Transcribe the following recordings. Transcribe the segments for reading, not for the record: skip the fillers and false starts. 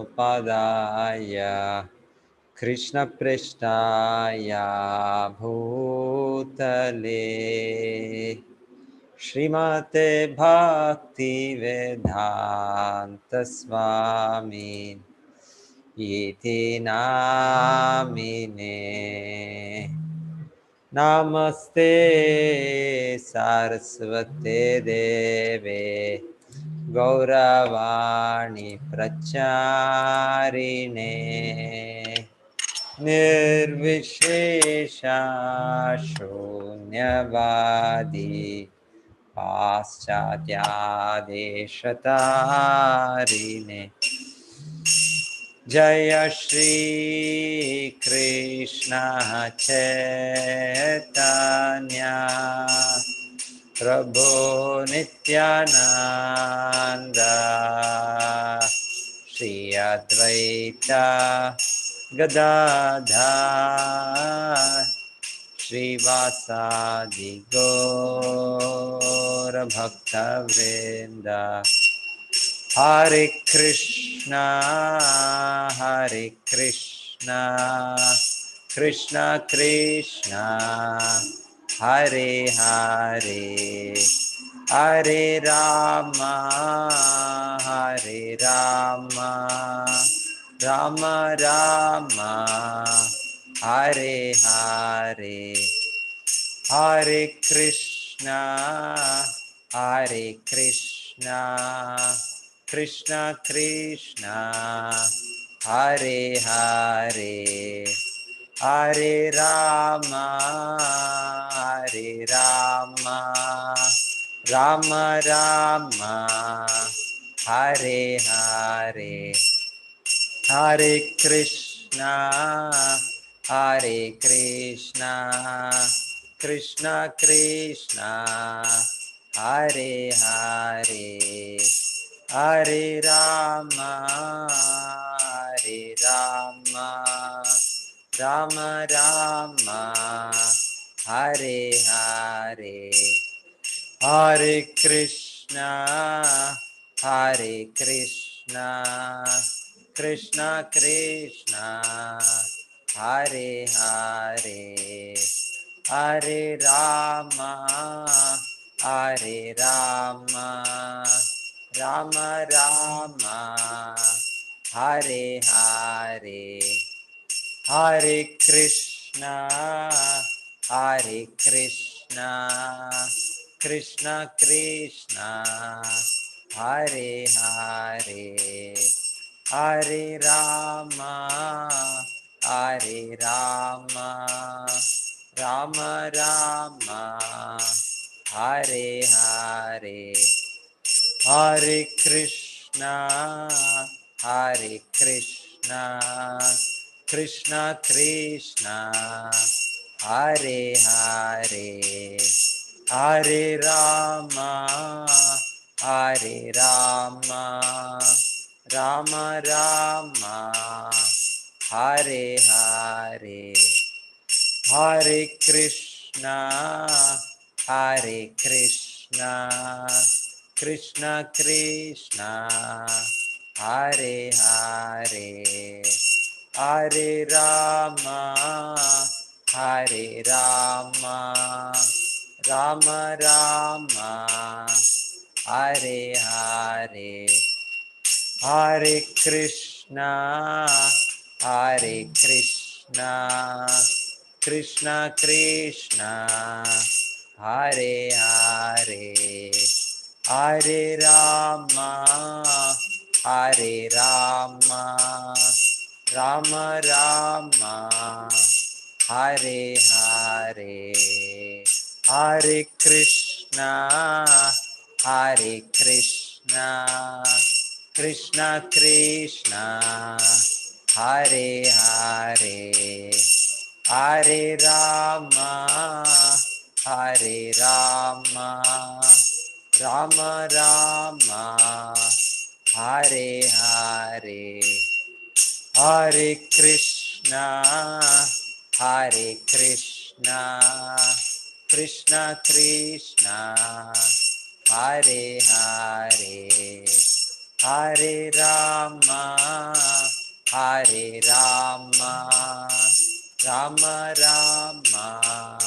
कृष्णप्रेष्ठाय कृष्णपृष्ठाय भूतले श्रीमते भक्तिवेदांत स्वामी इति नामिने। नमस्ते सारस्वते देवे गौरवाणी प्रचारिणे निर्विशेषा शून्यवादी पाश्चात्यादेशतारिणे। जय श्री कृष्ण चैतन्य प्रभु नित्यानंद श्री अद्वैता गदाधर श्रीवासादि गौर भक्तवृंद। हरे कृष्णा कृष्णा कृष्णा हरे हरे हरे राम राम राम हरे हरे। हरे कृष्णा कृष्णा कृष्णा हरे हरे हरे राम राम राम हरे हरे। हरे कृष्णा कृष्णा कृष्णा हरे हरे हरे राम राम राम हरे हरे। हरे कृष्णा कृष्णा कृष्णा हरे हरे हरे राम राम राम हरे हरे। हरे कृष्णा कृष्णा कृष्णा हरे हरे हरे राम राम राम हरे हरे। हरे कृष्णा कृष्णा कृष्णा हरे हरे हरे राम राम राम हरे हरे। हरे कृष्णा कृष्णा कृष्णा हरे हरे हरे राम राम राम हरे हरे। हरे कृष्णा कृष्णा कृष्णा हरे हरे हरे राम राम राम हरे हरे। हरे कृष्णा कृष्णा कृष्णा हरे हरे हरे राम राम राम हरे हरे। हरे Krishna Krishna Krishna Hare Hare Hare Ram Hare Rama, Rama Rama,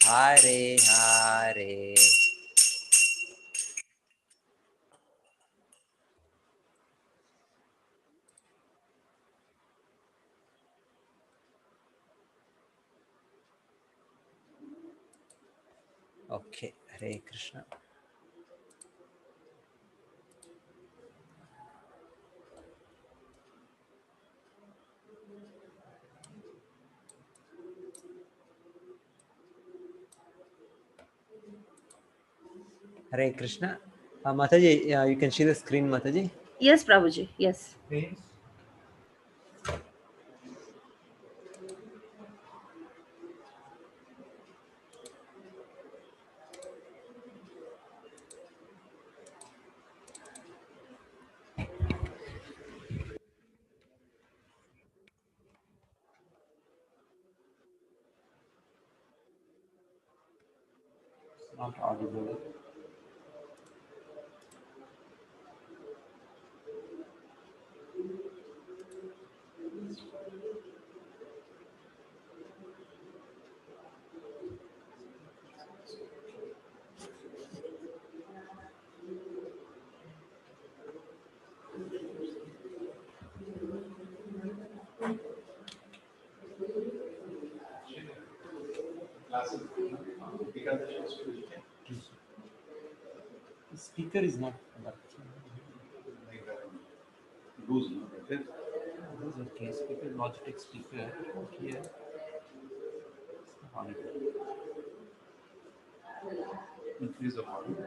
Hare Hare. Okay, Hare Krishna. Hare Krishna. Mataji, you can see the screen, Mataji. Yes, Prabhuji. Yes. Not audible. The speaker is not working. Lose, okay. Speaker, Logitech speaker here. Increase the volume.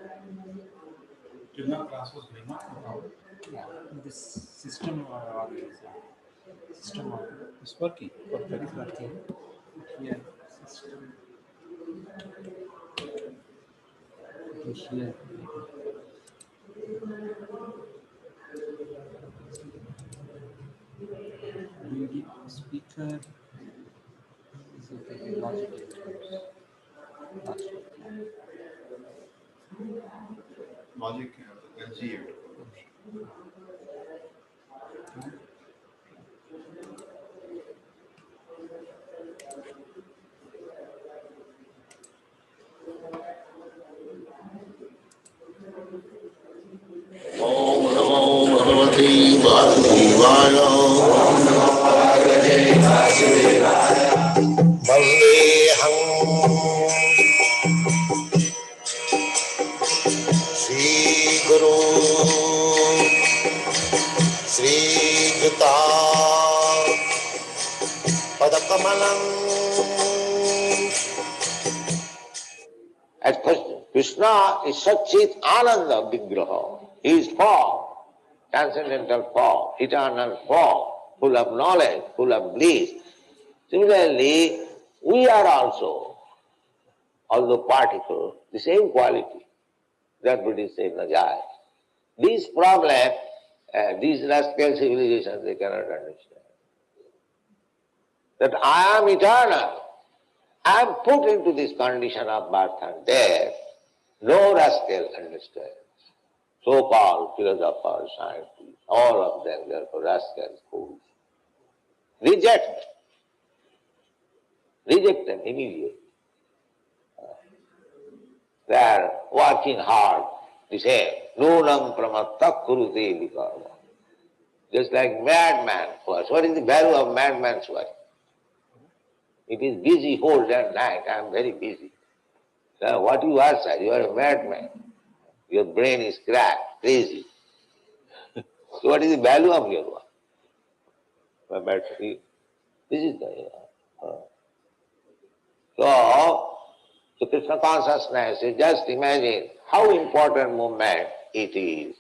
Till now class was going on. Yeah, this system system is working. Perfect is working. Here, system. Okay, here. Music speaker. Is okay. Logitech. Logitech. Logic LG. Om Namo Bhagavate Vasudevaya. Vandeham Shri Guru Shri Juta Padakamalam. At first, Krishna is Satchit Ananda Vigraha. He is form, transcendental form, eternal form, full of knowledge, full of bliss. Similarly, we are also, although particle, the same quality. That Buddhist say Najai. These problems, these rascal civilizations, they cannot understand. That I am eternal. I am put into this condition of birth and death. No rascal understands. So-called philosophers, scientists, all of them, they are rascals, fools. Reject them immediately. They are working hard, the same. Nunam pramatta kurute vikarma. Just like madman works. What is the value of madman's work? It is busy whole day and night. I am very busy. So what you are, sir? You are a madman. Your brain is cracked, crazy. So what is the value of your work? But this is the so Krishna consciousness, you just imagine how important movement it is.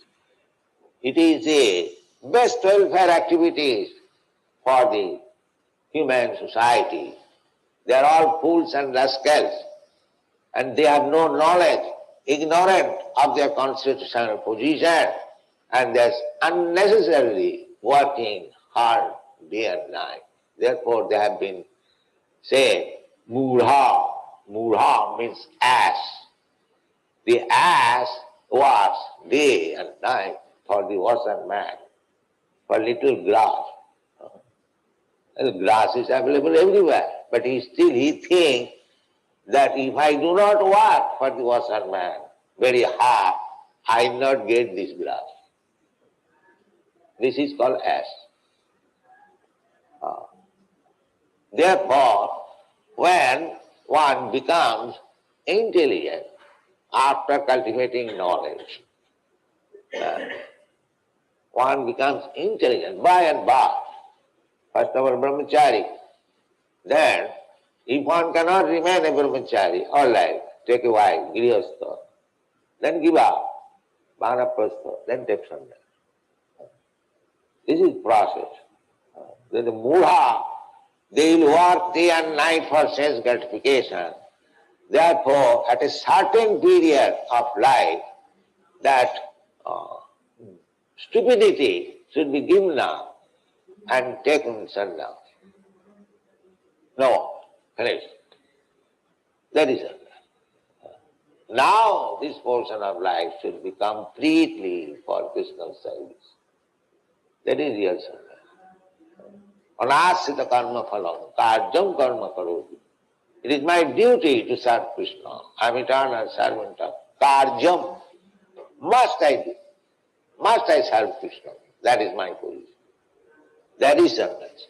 It is the best welfare activities for the human society. They are all fools and rascals, and they have no knowledge, ignorant of their constitutional position, and they're unnecessarily working hard day and night. Therefore, they have been said, Mudha. Mudha means ass. The ass works day and night for the horse and man, for little grass. And grass is available everywhere, but he thinks that if I do not work for the washerman very hard, I will not get this grass. This is called ash. Therefore, when one becomes intelligent after cultivating knowledge, one becomes intelligent by and by. First of all, brahmachari. Then, if one cannot remain a brahmachari all life, take a wife, grihastha, then give up, vanaprastha, then take sannyas. This is process. Then the mudha, they will work day and night for sense gratification. Therefore, at a certain period of life, that stupidity should be given up and taken sannyas. No, finished. That is it. Now this portion of life should be completely for Krishna's service. That is real sannyas. Anasita karma phalam, karjam karma karoti. It is my duty to serve Krishna. I am eternal servant of karjam. Must I do? Must I serve Krishna? That is my position. That is sannyas.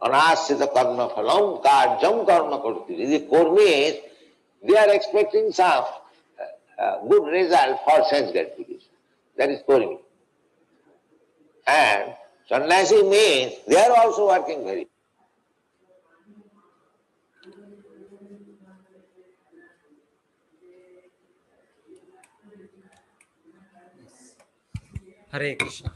Anasita karma phalam, karjam karma karoti. The Kurmis, they are expecting some good result for sense gratification. That is Kurmi. And sannyasi means they are also working very. Hare Krishna.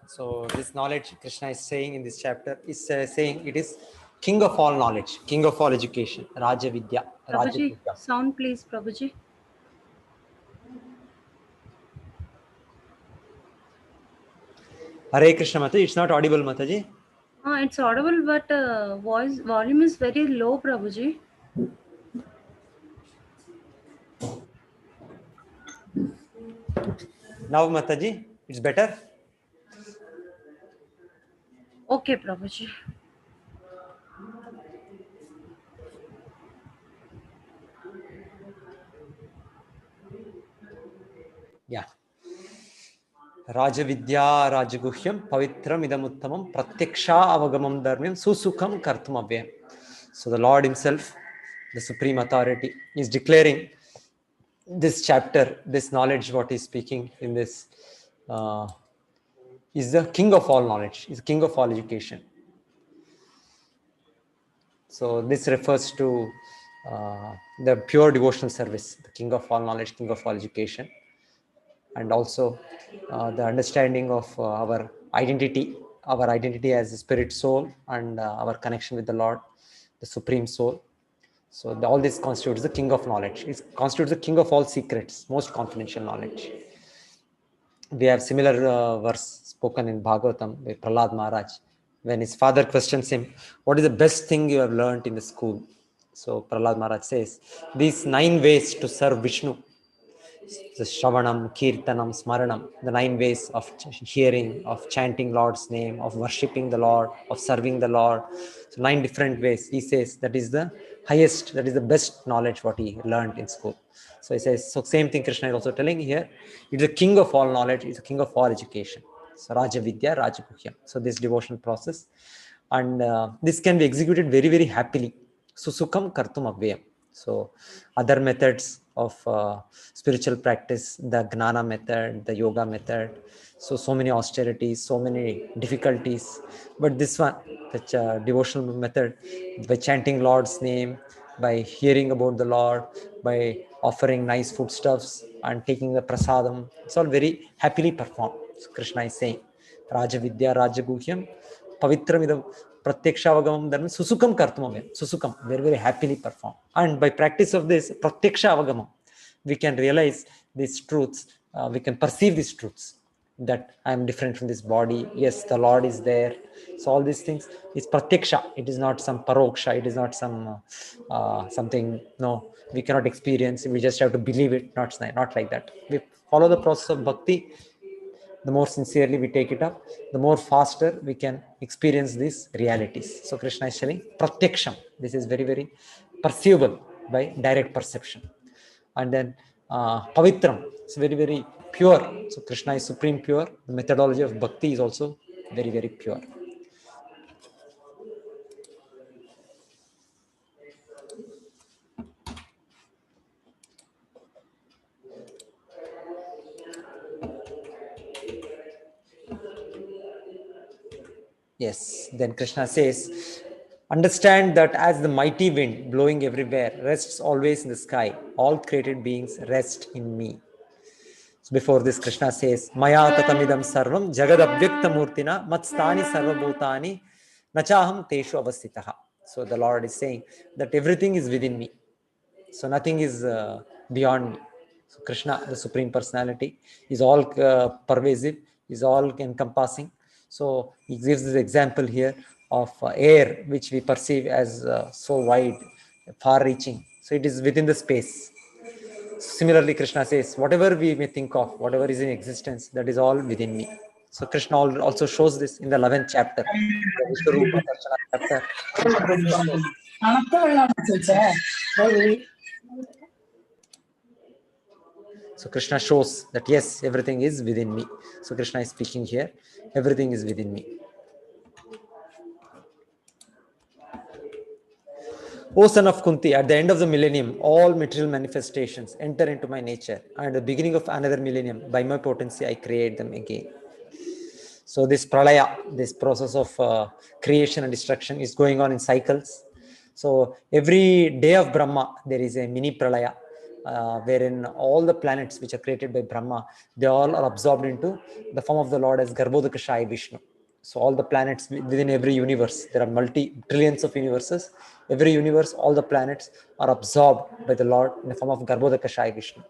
So this knowledge Krishna is saying in this chapter is saying it is king of all knowledge, king of all education, Raja Vidya. Prabhuji, sound please, Prabhuji. Hare Krishna Mataji, it's not audible Mataji. It's audible, but volume is very low, Prabhuji. Now Mataji, it's better. Okay, Prabhuji. Yeah. Rajavidya Rajaguhyam Pavitram Idamuttamam Pratyaksha Avagamam Dharmyam Susukham Kartum Avyam. So the Lord Himself, the Supreme Authority, is declaring this chapter, this knowledge, what He's speaking in this, is the king of all knowledge, is the king of all education. So this refers to the pure devotional service, the king of all knowledge, king of all education. And also the understanding of our identity as a spirit soul, and our connection with the Lord, the Supreme Soul. So all this constitutes the king of knowledge. It constitutes the king of all secrets, most confidential knowledge. We have similar verse spoken in Bhagavatam by Prahlad Maharaj, when his father questions him, what is the best thing you have learned in the school? So Prahlad Maharaj says, these 9 ways to serve Vishnu. The Shravanam, Kirtanam, Smaranam, the 9 ways of hearing, of chanting Lord's name, of worshipping the Lord, of serving the Lord. So 9 different ways. He says that is the highest, that is the best knowledge what he learned in school. So he says, so same thing Krishna is also telling here. It's the king of all knowledge, it's the king of all education. So Raja Vidya, Raja Guhyam. So this devotional process. And this can be executed very, very happily. Susukham Kartum Avyam. So other methods of spiritual practice, the Gnana method, the yoga method, so many austerities, so many difficulties. But this one, the devotional method, by chanting Lord's name, by hearing about the Lord, by offering nice foodstuffs and taking the prasadam, it's all very happily performed. So Krishna is saying, Raja Vidya, Raja Guhyam, Pavitram idam Pratyaksha Dharma Susukham Kartumam. Susukham, very, very happily performed. And by practice of this Pratyaksha Avagamam, we can realize these truths, we can perceive these truths, that I am different from this body. Yes, the Lord is there. So all these things is Pratyaksha. It is not some Paroksha. It is not some something, no, we cannot experience. We just have to believe it. Not like that. We follow the process of bhakti. the more sincerely we take it up, the more faster we can experience these realities. So Krishna is telling pratyaksham. This is very, very perceivable by direct perception. And then pavitram, it's very, very pure. So Krishna is supreme pure. The methodology of bhakti is also very, very pure. Yes, then Krishna says, understand that as the mighty wind blowing everywhere rests always in the sky, all created beings rest in me. So before this, Krishna says, Maya tatamidam sarvam jagad avyakta murtina matstani sarvabhutani nachaham teshu avastitaha. So the Lord is saying that everything is within me. So nothing is beyond me. So Krishna, the Supreme Personality, is all pervasive, is all encompassing. So he gives this example here of air, which we perceive as so wide, far-reaching. So it is within the space. Similarly, Krishna says, whatever we may think of, whatever is in existence, that is all within me. So Krishna also shows this in the 11th chapter, the Vishwarupa Darshana chapter. So Krishna shows that yes, everything is within me. So Krishna is speaking here, everything is within me. O son of Kunti, at the end of the millennium, all material manifestations enter into my nature, and at the beginning of another millennium, by my potency, I create them again. So this pralaya, this process of creation and destruction is going on in cycles. So every day of Brahma, there is a mini pralaya, wherein all the planets which are created by Brahma, they all are absorbed into the form of the Lord as Garbhodakashaya Vishnu. So all the planets within every universe, there are trillions of universes. Every universe, all the planets are absorbed by the Lord in the form of Garbhodakashaya Vishnu.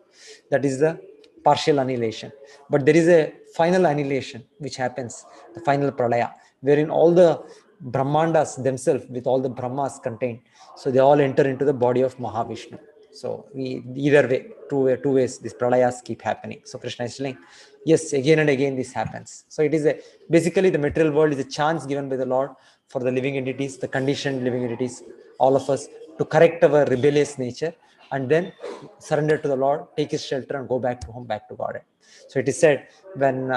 That is the partial annihilation. But there is a final annihilation which happens, the final pralaya, wherein all the Brahmandas themselves, with all the Brahmas contained, so they all enter into the body of Mahavishnu. So either way, two ways, these pralayas keep happening. So Krishna is saying, yes, again and again this happens. So it is basically the material world is a chance given by the Lord for the living entities, the conditioned living entities, all of us, to correct our rebellious nature and then surrender to the Lord, take his shelter and go back to home, back to God. So it is said when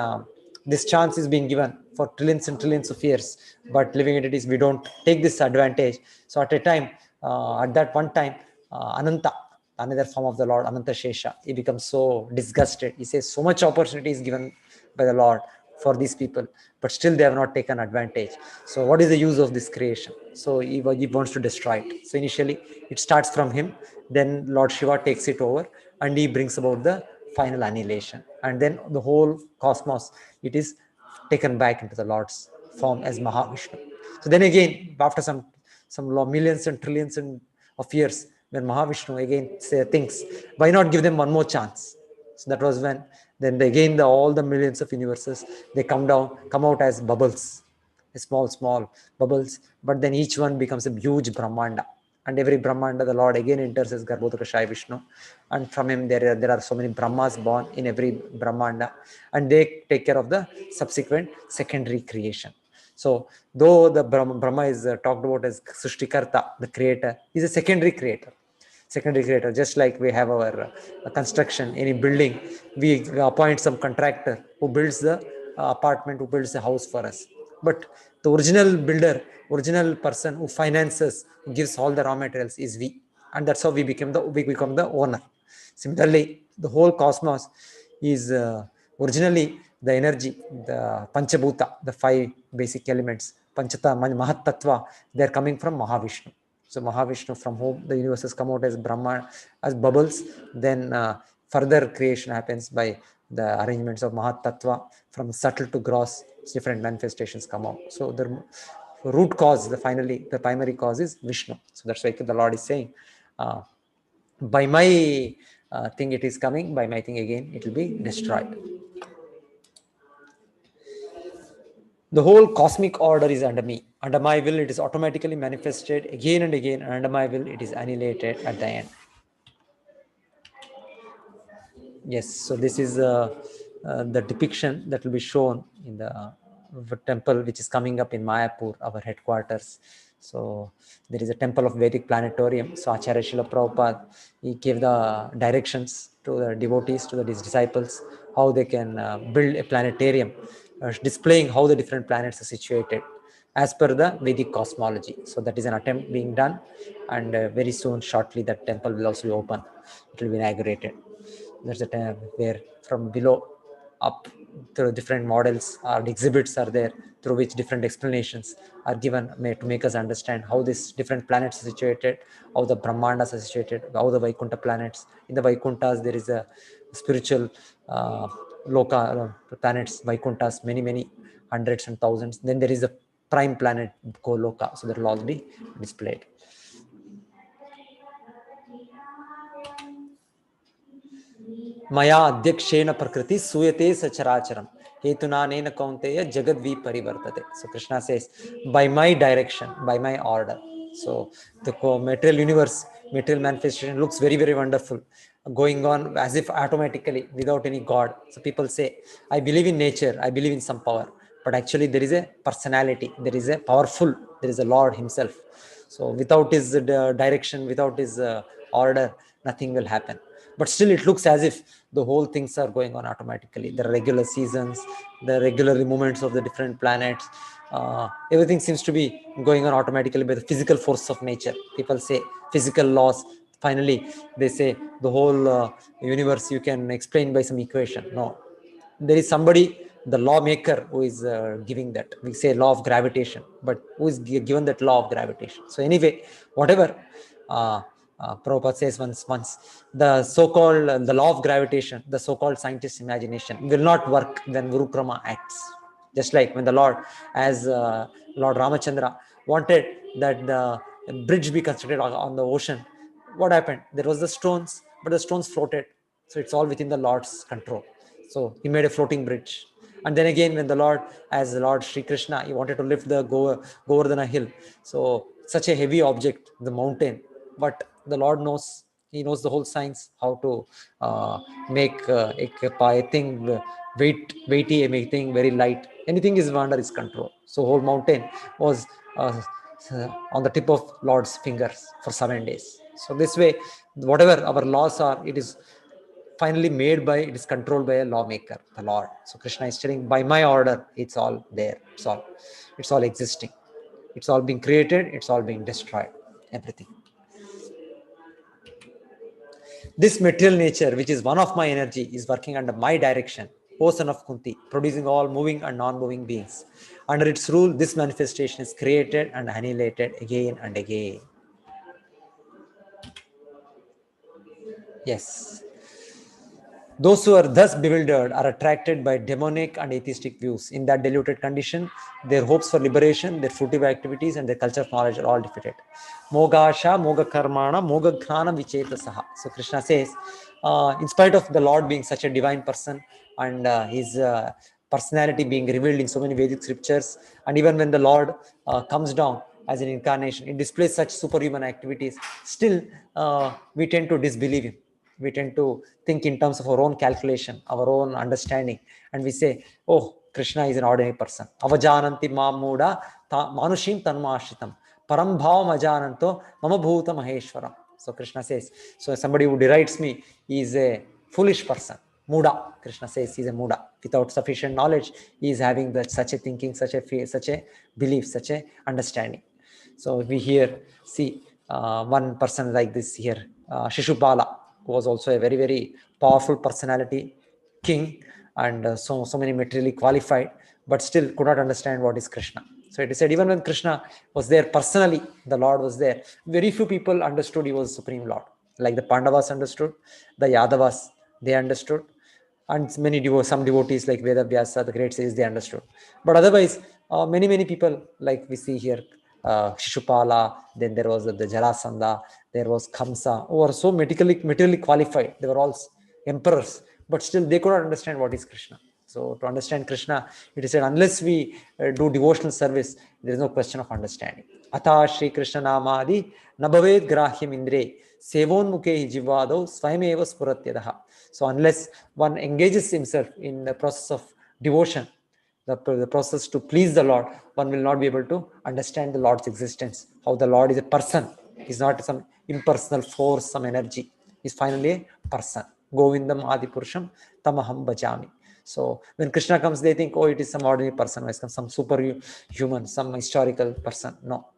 this chance is being given for trillions and trillions of years, but living entities, we don't take this advantage. So at a time, at that one time, Ananta, another form of the Lord, Ananta Shesha, he becomes so disgusted. He says so much opportunity is given by the Lord for these people, but still they have not taken advantage. So what is the use of this creation? So he wants to destroy it. So initially it starts from him, then Lord Shiva takes it over and he brings about the final annihilation. And then the whole cosmos, it is taken back into the Lord's form as Mahavishnu. So then again, after some millions and trillions of years, when Mahavishnu again thinks, why not give them one more chance? So that was when then again all the millions of universes, they come out as bubbles, small bubbles, but then each one becomes a huge Brahmanda. And every Brahmanda, the Lord again enters as Garbhodakashaya Vishnu. And from him, there are so many Brahmas born in every Brahmanda. And they take care of the subsequent secondary creation. So, though the Brahma is talked about as Sushtikarta, the creator, is a secondary creator. Just like we have our construction, any building, we appoint some contractor who builds the apartment, who builds the house for us. But the original builder, original person who finances, who gives all the raw materials is we. And that's how we become the owner. Similarly, the whole cosmos is originally the energy, the Panchabhuta, the 5 basic elements, Panchata, Mahat Tattva, they are coming from Mahavishnu. So Mahavishnu, from whom the universes come out as Brahma, as bubbles, then further creation happens by the arrangements of Mahat Tattva. From subtle to gross, different manifestations come out. So the root cause, the primary cause is Vishnu. So that's why the Lord is saying, by my thing it is coming, by my thing again it will be destroyed. The whole cosmic order is under me. Under my will, it is automatically manifested again and again, and under my will, it is annihilated at the end. Yes, so this is the depiction that will be shown in the temple which is coming up in Mayapur, our headquarters. So there is a temple of Vedic planetarium. So Acharya Srila Prabhupada, he gave the directions to the devotees, to his disciples, how they can build a planetarium, displaying how the different planets are situated as per the Vedic cosmology. So that is an attempt being done, and very soon, shortly, that temple will also be open. It will be inaugurated. There's a time where from below up through different models or exhibits are there, through which different explanations are given to make us understand how these different planets are situated, how the Brahmandas are situated, how the Vaikuntha planets. In the Vaikunthas, there is a spiritual loka planets, Vaikunthas, many hundreds and thousands. Then there is a prime planet, Goloka. So that will all be displayed. Maya adhyakshena prakriti suyate sacharacharam hetunanena kaunteya jagadvi parivartate. So Krishna says, by my direction, by my order. So the material universe, material manifestation looks very wonderful, going on as if automatically without any God. So people say, I believe in nature, I believe in some power, but actually there is a personality, there is a powerful, there is a Lord himself. So without his direction, without his order, nothing will happen. But still it looks as if the whole things are going on automatically. The regular seasons, the regular movements of the different planets, everything seems to be going on automatically by the physical force of nature. People say physical laws. Finally, they say the whole universe you can explain by some equation. No, there is somebody, the lawmaker, who is giving that. We say law of gravitation, but who is given that law of gravitation? So anyway, whatever Prabhupada says once, the so-called the law of gravitation, the so-called scientist imagination will not work when Gurukrama acts. Just like when the Lord, as Lord Ramachandra wanted that the bridge be constructed on the ocean, what happened? There was the stones, but the stones floated. So it's all within the Lord's control. So he made a floating bridge. And then again, when the Lord, as the Lord Sri Krishna, he wanted to lift the Govardhana hill. So such a heavy object, the mountain, but the Lord knows, he knows the whole science, how to make a thing weighty, make thing very light. Anything is under his control. So whole mountain was on the tip of Lord's fingers for 7 days. So this way, whatever our laws are, it is finally made by, it is controlled by a lawmaker, the Lord. So Krishna is telling, by my order, it's all there. It's all existing. It's all being created. It's all being destroyed. Everything. This material nature, which is one of my energy, is working under my direction, O son of Kunti, producing all moving and non-moving beings. Under its rule, this manifestation is created and annihilated again and again. Yes. Those who are thus bewildered are attracted by demonic and atheistic views. In that diluted condition, their hopes for liberation, their fruitive activities, and their culture of knowledge are all defeated. Mogasha, Moga Karmana, Moga Ghana Vichetasaha. So Krishna says, in spite of the Lord being such a divine person and his personality being revealed in so many Vedic scriptures, and even when the Lord comes down as an incarnation, it displays such superhuman activities, still we tend to disbelieve him. We tend to think in terms of our own calculation, our own understanding, and we say, oh, Krishna is an ordinary person. Avajananti mamuda manushim tanmashitam param bhavam ajananto mama bhuta maheshwaram. So Krishna says, so somebody who derides me is a foolish person. Muda, Krishna says, he's a Muda. Without sufficient knowledge, he is having such a thinking, such a fear, such a belief, such a understanding. So we here see one person like this here, Shishupala, who was also a very powerful personality, king, and so many materially qualified, but still could not understand what is Krishna. So it is said, even when Krishna was there personally, the Lord was there, very few people understood he was Supreme Lord. Like the Pandavas understood, the Yadavas, they understood, and some devotees like Veda Vyasa, the great sages, they understood. But otherwise, many people, like we see here, Shishupala, then there was the Jarasandha, there was Kamsa, who were so materially qualified. They were all emperors, but still they could not understand what is Krishna. So to understand Krishna, it is said, unless we do devotional service, there is no question of understanding. Atha Shri Krishna Namadi Nabhaved Grahyam Indre Sevonmukhe Jivado Swayameva Spuratyadaha. So unless one engages himself in the process of devotion, the process to please the Lord, one will not be able to understand the Lord's existence, how the Lord is a person. He's not some impersonal force, some energy. He's finally a person. Govindam Adipurusham Tamaham Bhajami. So when Krishna comes, they think, oh, it is some ordinary person, some superhuman, some historical person. No.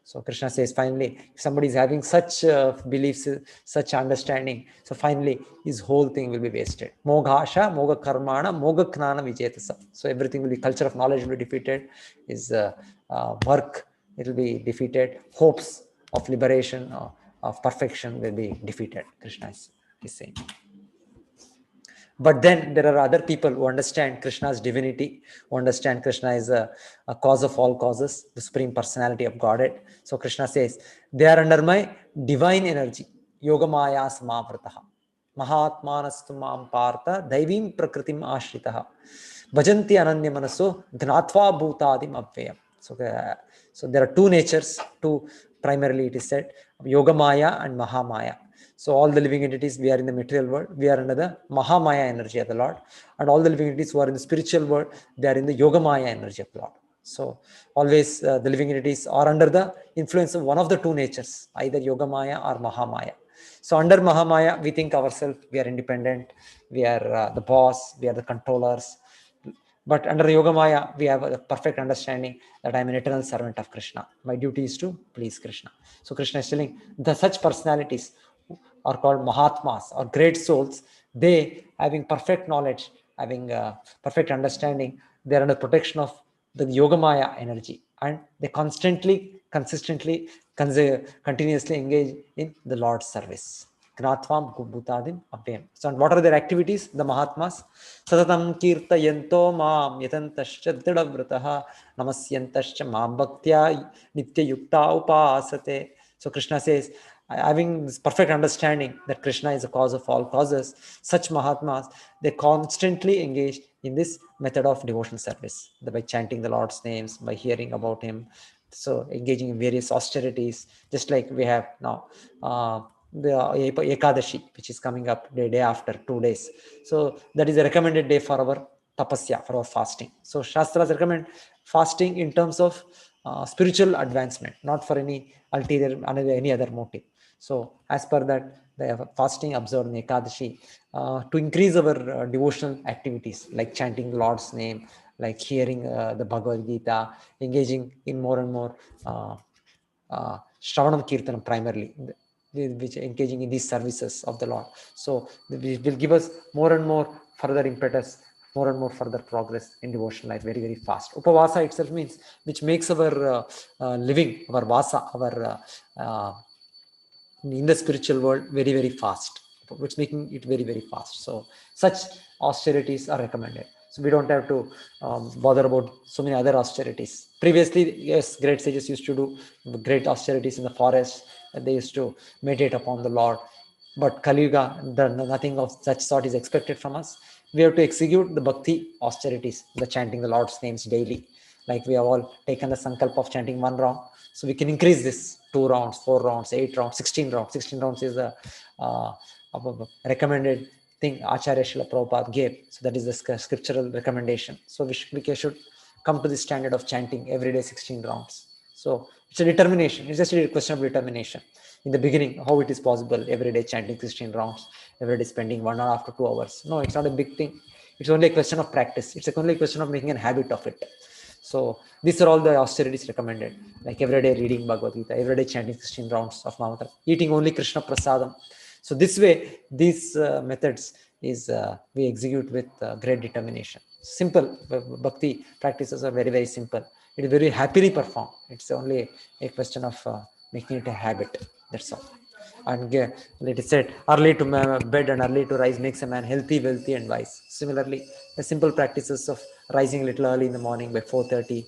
So Krishna says, finally, if somebody is having such beliefs, such understanding, so finally his whole thing will be wasted. Moghasha, Moga Karmana, Moga Knana Vijetasa. So everything will be, culture of knowledge will be defeated, his work, it will be defeated, hopes of liberation, of perfection will be defeated, Krishna is saying. But then there are other people who understand Krishna's divinity, who understand Krishna is a cause of all causes, the supreme personality of Godhead. So Krishna says, they are under my divine energy. Yogamaya samavrataha. Mahatmanastu mam partha daivim prakritim ashritaha. Bhajanti ananya manaso gnatva bhutadim abvyam. So there are two natures, two primarily it is said, Yogamaya and Mahamaya. So all the living entities, we are in the material world, we are under the Mahamaya energy of the Lord. And all the living entities who are in the spiritual world, they are in the Yogamaya energy of the Lord. So always the living entities are under the influence of one of the two natures, either Yogamaya or Mahamaya. So under Mahamaya, we think ourselves, we are independent, we are the boss, we are the controllers. But under Yogamaya, we have a perfect understanding that I am an eternal servant of Krishna. My duty is to please Krishna. So Krishna is telling such personalities are called Mahatmas or great souls. They, having perfect knowledge, having perfect understanding, they are under protection of the Yogamaya energy. And they consistently, continuously engage in the Lord's service. Gnatvam Bhutadim Abhyam. So, and what are their activities? The Mahatmas. Satatam Kirtayanto Mam Yatantascha Didavrataha Namasyantascha Mam Bhaktya Nitya Yukta Upasate. So Krishna says, having this perfect understanding that Krishna is the cause of all causes, such Mahatmas, they constantly engage in this method of devotional service, by chanting the Lord's names, by hearing about him, so engaging in various austerities, just like we have now the Ekadashi, which is coming up the day after 2 days. So that is a recommended day for our tapasya, for our fasting. So Shastras recommend fasting in terms of spiritual advancement, not for any ulterior, any other motive. So as per that, the fasting observed in Ekadashi to increase our devotional activities like chanting the Lord's name, like hearing the Bhagavad Gita, engaging in more and more Shravanam Kirtanam primarily, which engaging in these services of the Lord. So it will give us more and more further impetus, more and more further progress in devotional life very, very fast. Upavasa itself means which makes our living, our vasa, our in the spiritual world very, very fast, which making it very, very fast. So such austerities are recommended. So we don't have to bother about so many other austerities. Previously, yes, great sages used to do great austerities in the forest. They used to meditate upon the Lord. But Kali Yuga, nothing of such sort is expected from us. We have to execute the bhakti austerities, the chanting the Lord's names daily. Like we have all taken the sankalpa of chanting 1 round. So we can increase this 2 rounds, 4 rounds, 8 rounds, 16 rounds. 16 rounds is the recommended thing Acharya Srila Prabhupada gave. So that is the scriptural recommendation. So we should come to the standard of chanting every day 16 rounds. So it's a determination. It's just a question of determination. In the beginning, how it is possible every day chanting 16 rounds, every day spending 1 hour after 2 hours. No, it's not a big thing. It's only a question of practice. It's only a question of making a habit of it. So these are all the austerities recommended, like every day reading Bhagavad Gita, every day chanting 16 rounds of Mahamantra, eating only Krishna Prasadam. So this way, these methods is we execute with great determination. Simple bhakti practices are very, very simple. It is very happily performed. It's only a question of making it a habit. That's all. And it is said, early to bed and early to rise makes a man healthy, wealthy, and wise. Similarly, the simple practices of rising a little early in the morning by 4:30,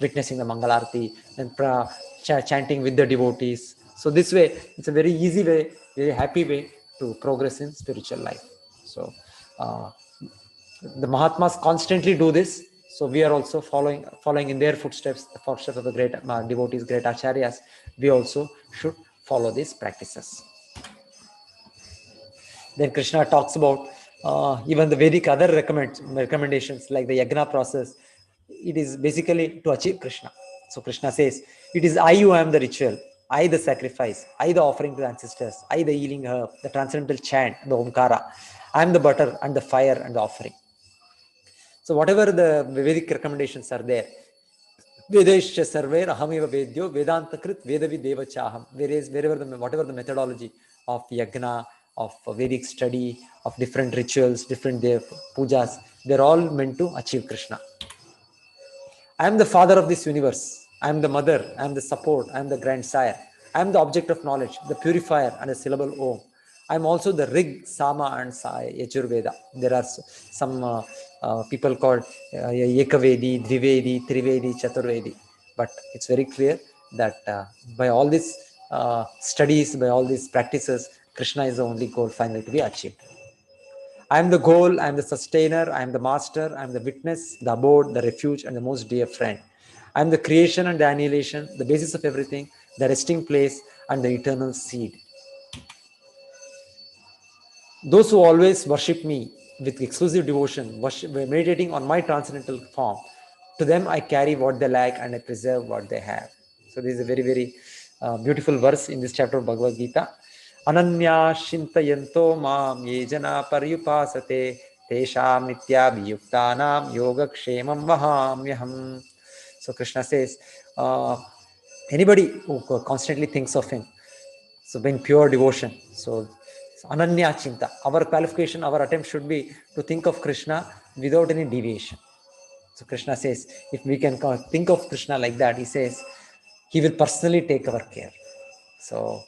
witnessing the Mangalarti, and chanting with the devotees. So this way, it's a very easy way, very happy way to progress in spiritual life. So the Mahatmas constantly do this So we are also following in their footsteps, the footsteps of the great devotees, great acharyas. We also should follow these practices. Then Krishna talks about even the Vedic other recommendations like the yagna process. It is basically to achieve Krishna. So Krishna says, it is I who am the ritual, I the sacrifice, I the offering to the ancestors, I the healing herb, the transcendental chant, the Omkara. I am the butter and the fire and the offering. So whatever the Vedic recommendations are there, Vedesha sarver ahamiva vedyo vedantakrit vedavi deva chaham. Whatever the methodology of yagna, of Vedic study, of different rituals, different pujas, they're all meant to achieve Krishna. I am the father of this universe. I am the mother. I am the support. I am the grandsire. I am the object of knowledge, the purifier and the syllable Om. I am also the Rig, Sama and Yajurveda. There are some people called Ekavedi, Dvivedi, Trivedi, Chaturvedi. But it's very clear that by all these studies, by all these practices, Krishna is the only goal finally to be achieved. I am the goal, I am the sustainer, I am the master, I am the witness, the abode, the refuge, and the most dear friend. I am the creation and the annihilation, the basis of everything, the resting place, and the eternal seed. Those who always worship me with exclusive devotion, meditating on my transcendental form, to them I carry what they lack and I preserve what they have. So this is a very, very beautiful verse in this chapter of Bhagavad Gita. Ananya shintayanto mam ye jana paryupasate tesham nityabhiyuktanam yogakshemam vahamyaham. So Krishna says, anybody who constantly thinks of him, so being pure devotion, so Ananya Chinta, our qualification, our attempt should be to think of Krishna without any deviation. So Krishna says, if we can think of Krishna like that, he says, he will personally take our care. So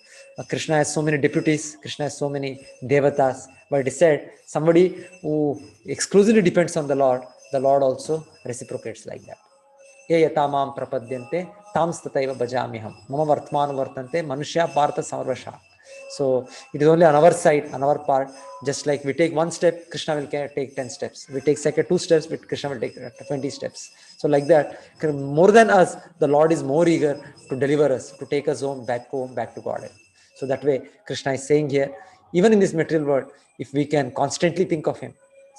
Krishna has so many deputies, Krishna has so many devatas, but it is said, somebody who exclusively depends on the Lord also reciprocates like that. Ye yatamam prapadyante tam stataiva bhajamiham mama vartmanu vartante manushya partha sarvasha. So it is only on our side, on our part. Just like we take one step, Krishna will take 10 steps. We take second 2 steps, but Krishna will take 20 steps. So like that, more than us, the Lord is more eager to deliver us, to take us home, back to Godhead. So that way, Krishna is saying here, even in this material world, if we can constantly think of him,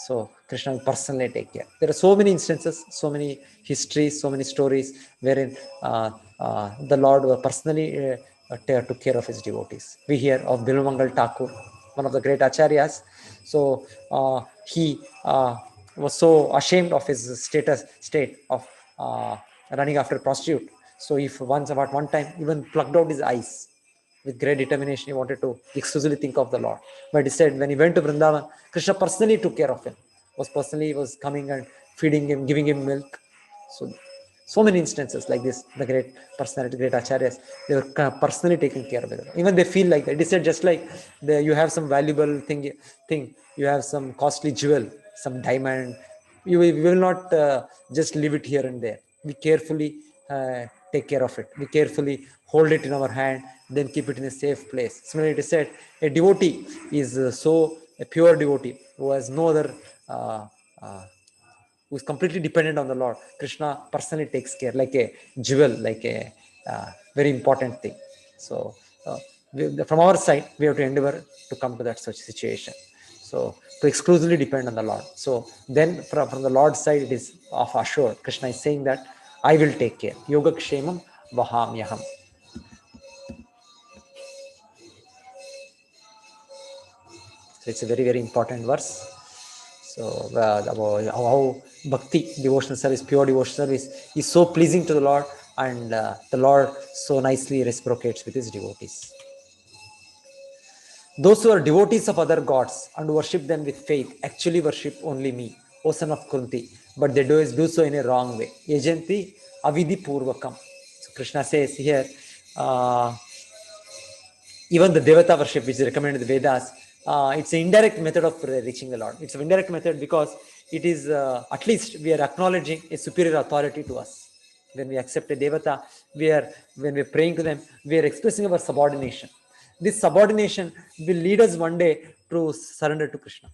so Krishna will personally take care. There are so many instances, so many histories, so many stories wherein the Lord personally took care of his devotees. We hear of Bilumangal Thakur, one of the great acharyas. So he was so ashamed of his state of running after a prostitute. So if at one time even plucked out his eyes. With great determination, he wanted to exclusively think of the Lord. But he said when he went to Vrindavan, Krishna personally took care of him. Was coming and feeding him, giving him milk. So many instances like this, the great personality, great acharyas, they were personally taking care of it. Even they feel like that. It is said just like you have some valuable thing, you have some costly jewel, some diamond, you will not just leave it here and there. We carefully take care of it. We carefully hold it in our hand, then keep it in a safe place. Similarly, it is said a devotee is a pure devotee who has no other who is completely dependent on the Lord. Krishna personally takes care, like a jewel, like a very important thing. So from our side, we have to endeavor to come to that such situation. So to exclusively depend on the Lord. So then from the Lord's side, it is of assured. Krishna is saying that I will take care. Yogakshemam vahamyaham. So it's a very, very important verse. So how bhakti, devotional service, pure devotional service is so pleasing to the Lord, and the Lord so nicely reciprocates with his devotees. Those who are devotees of other gods and worship them with faith actually worship only me, O son of Kunti, but they do so in a wrong way. Yajanti avidhi purvakam. So Krishna says here, even the Devata worship, which is recommended in the Vedas, it's an indirect method of reaching the Lord. It's an indirect method because it is, at least we are acknowledging a superior authority to us. When we accept a Devata, when we're praying to them, we are expressing our subordination. This subordination will lead us one day to surrender to Krishna.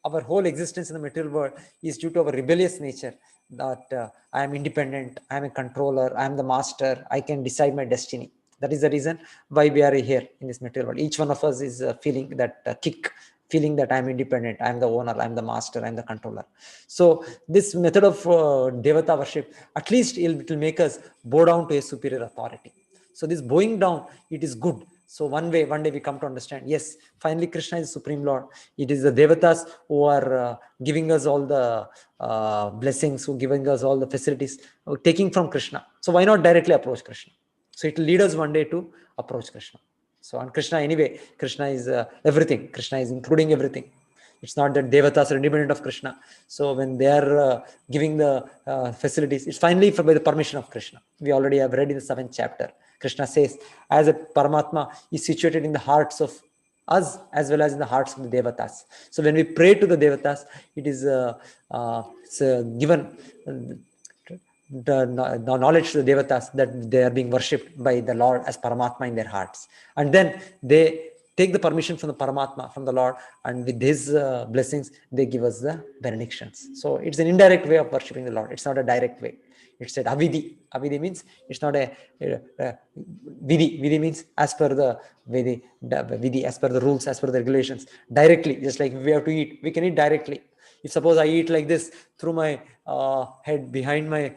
our whole existence in the material world is due to our rebellious nature, that I am independent, I am a controller, I am the master, I can decide my destiny. That is the reason why we are here in this material world. Each one of us is feeling that kick, feeling that I am independent, I am the owner, I am the master, I am the controller. So this method of Devata worship, at least it will make us bow down to a superior authority. So this bowing down, it is good. So one day we come to understand, yes, finally Krishna is Supreme Lord. It is the Devatas who are giving us all the blessings, who are giving us all the facilities, taking from Krishna. So why not directly approach Krishna? So it will lead us one day to approach Krishna. So on Krishna, anyway, Krishna is everything. Krishna is including everything. It's not that Devatas are independent of Krishna. So when they are giving the facilities, it's finally by the permission of Krishna. We already have read in the 7th chapter. Krishna says, as a Paramatma is situated in the hearts of us as well as in the hearts of the Devatas. So when we pray to the Devatas, it is given the knowledge to the Devatas that they are being worshipped by the Lord as Paramatma in their hearts. And then they take the permission from the Paramatma, from the Lord, and with his blessings, they give us the benedictions. So it's an indirect way of worshipping the Lord. It's not a direct way. It's said avidhi. Avidhi means it's not a vidhi. Vidhi means as per the vidhi, as per the rules, as per the regulations. Directly, just like if we have to eat, we can eat directly. If suppose I eat like this through my head, behind my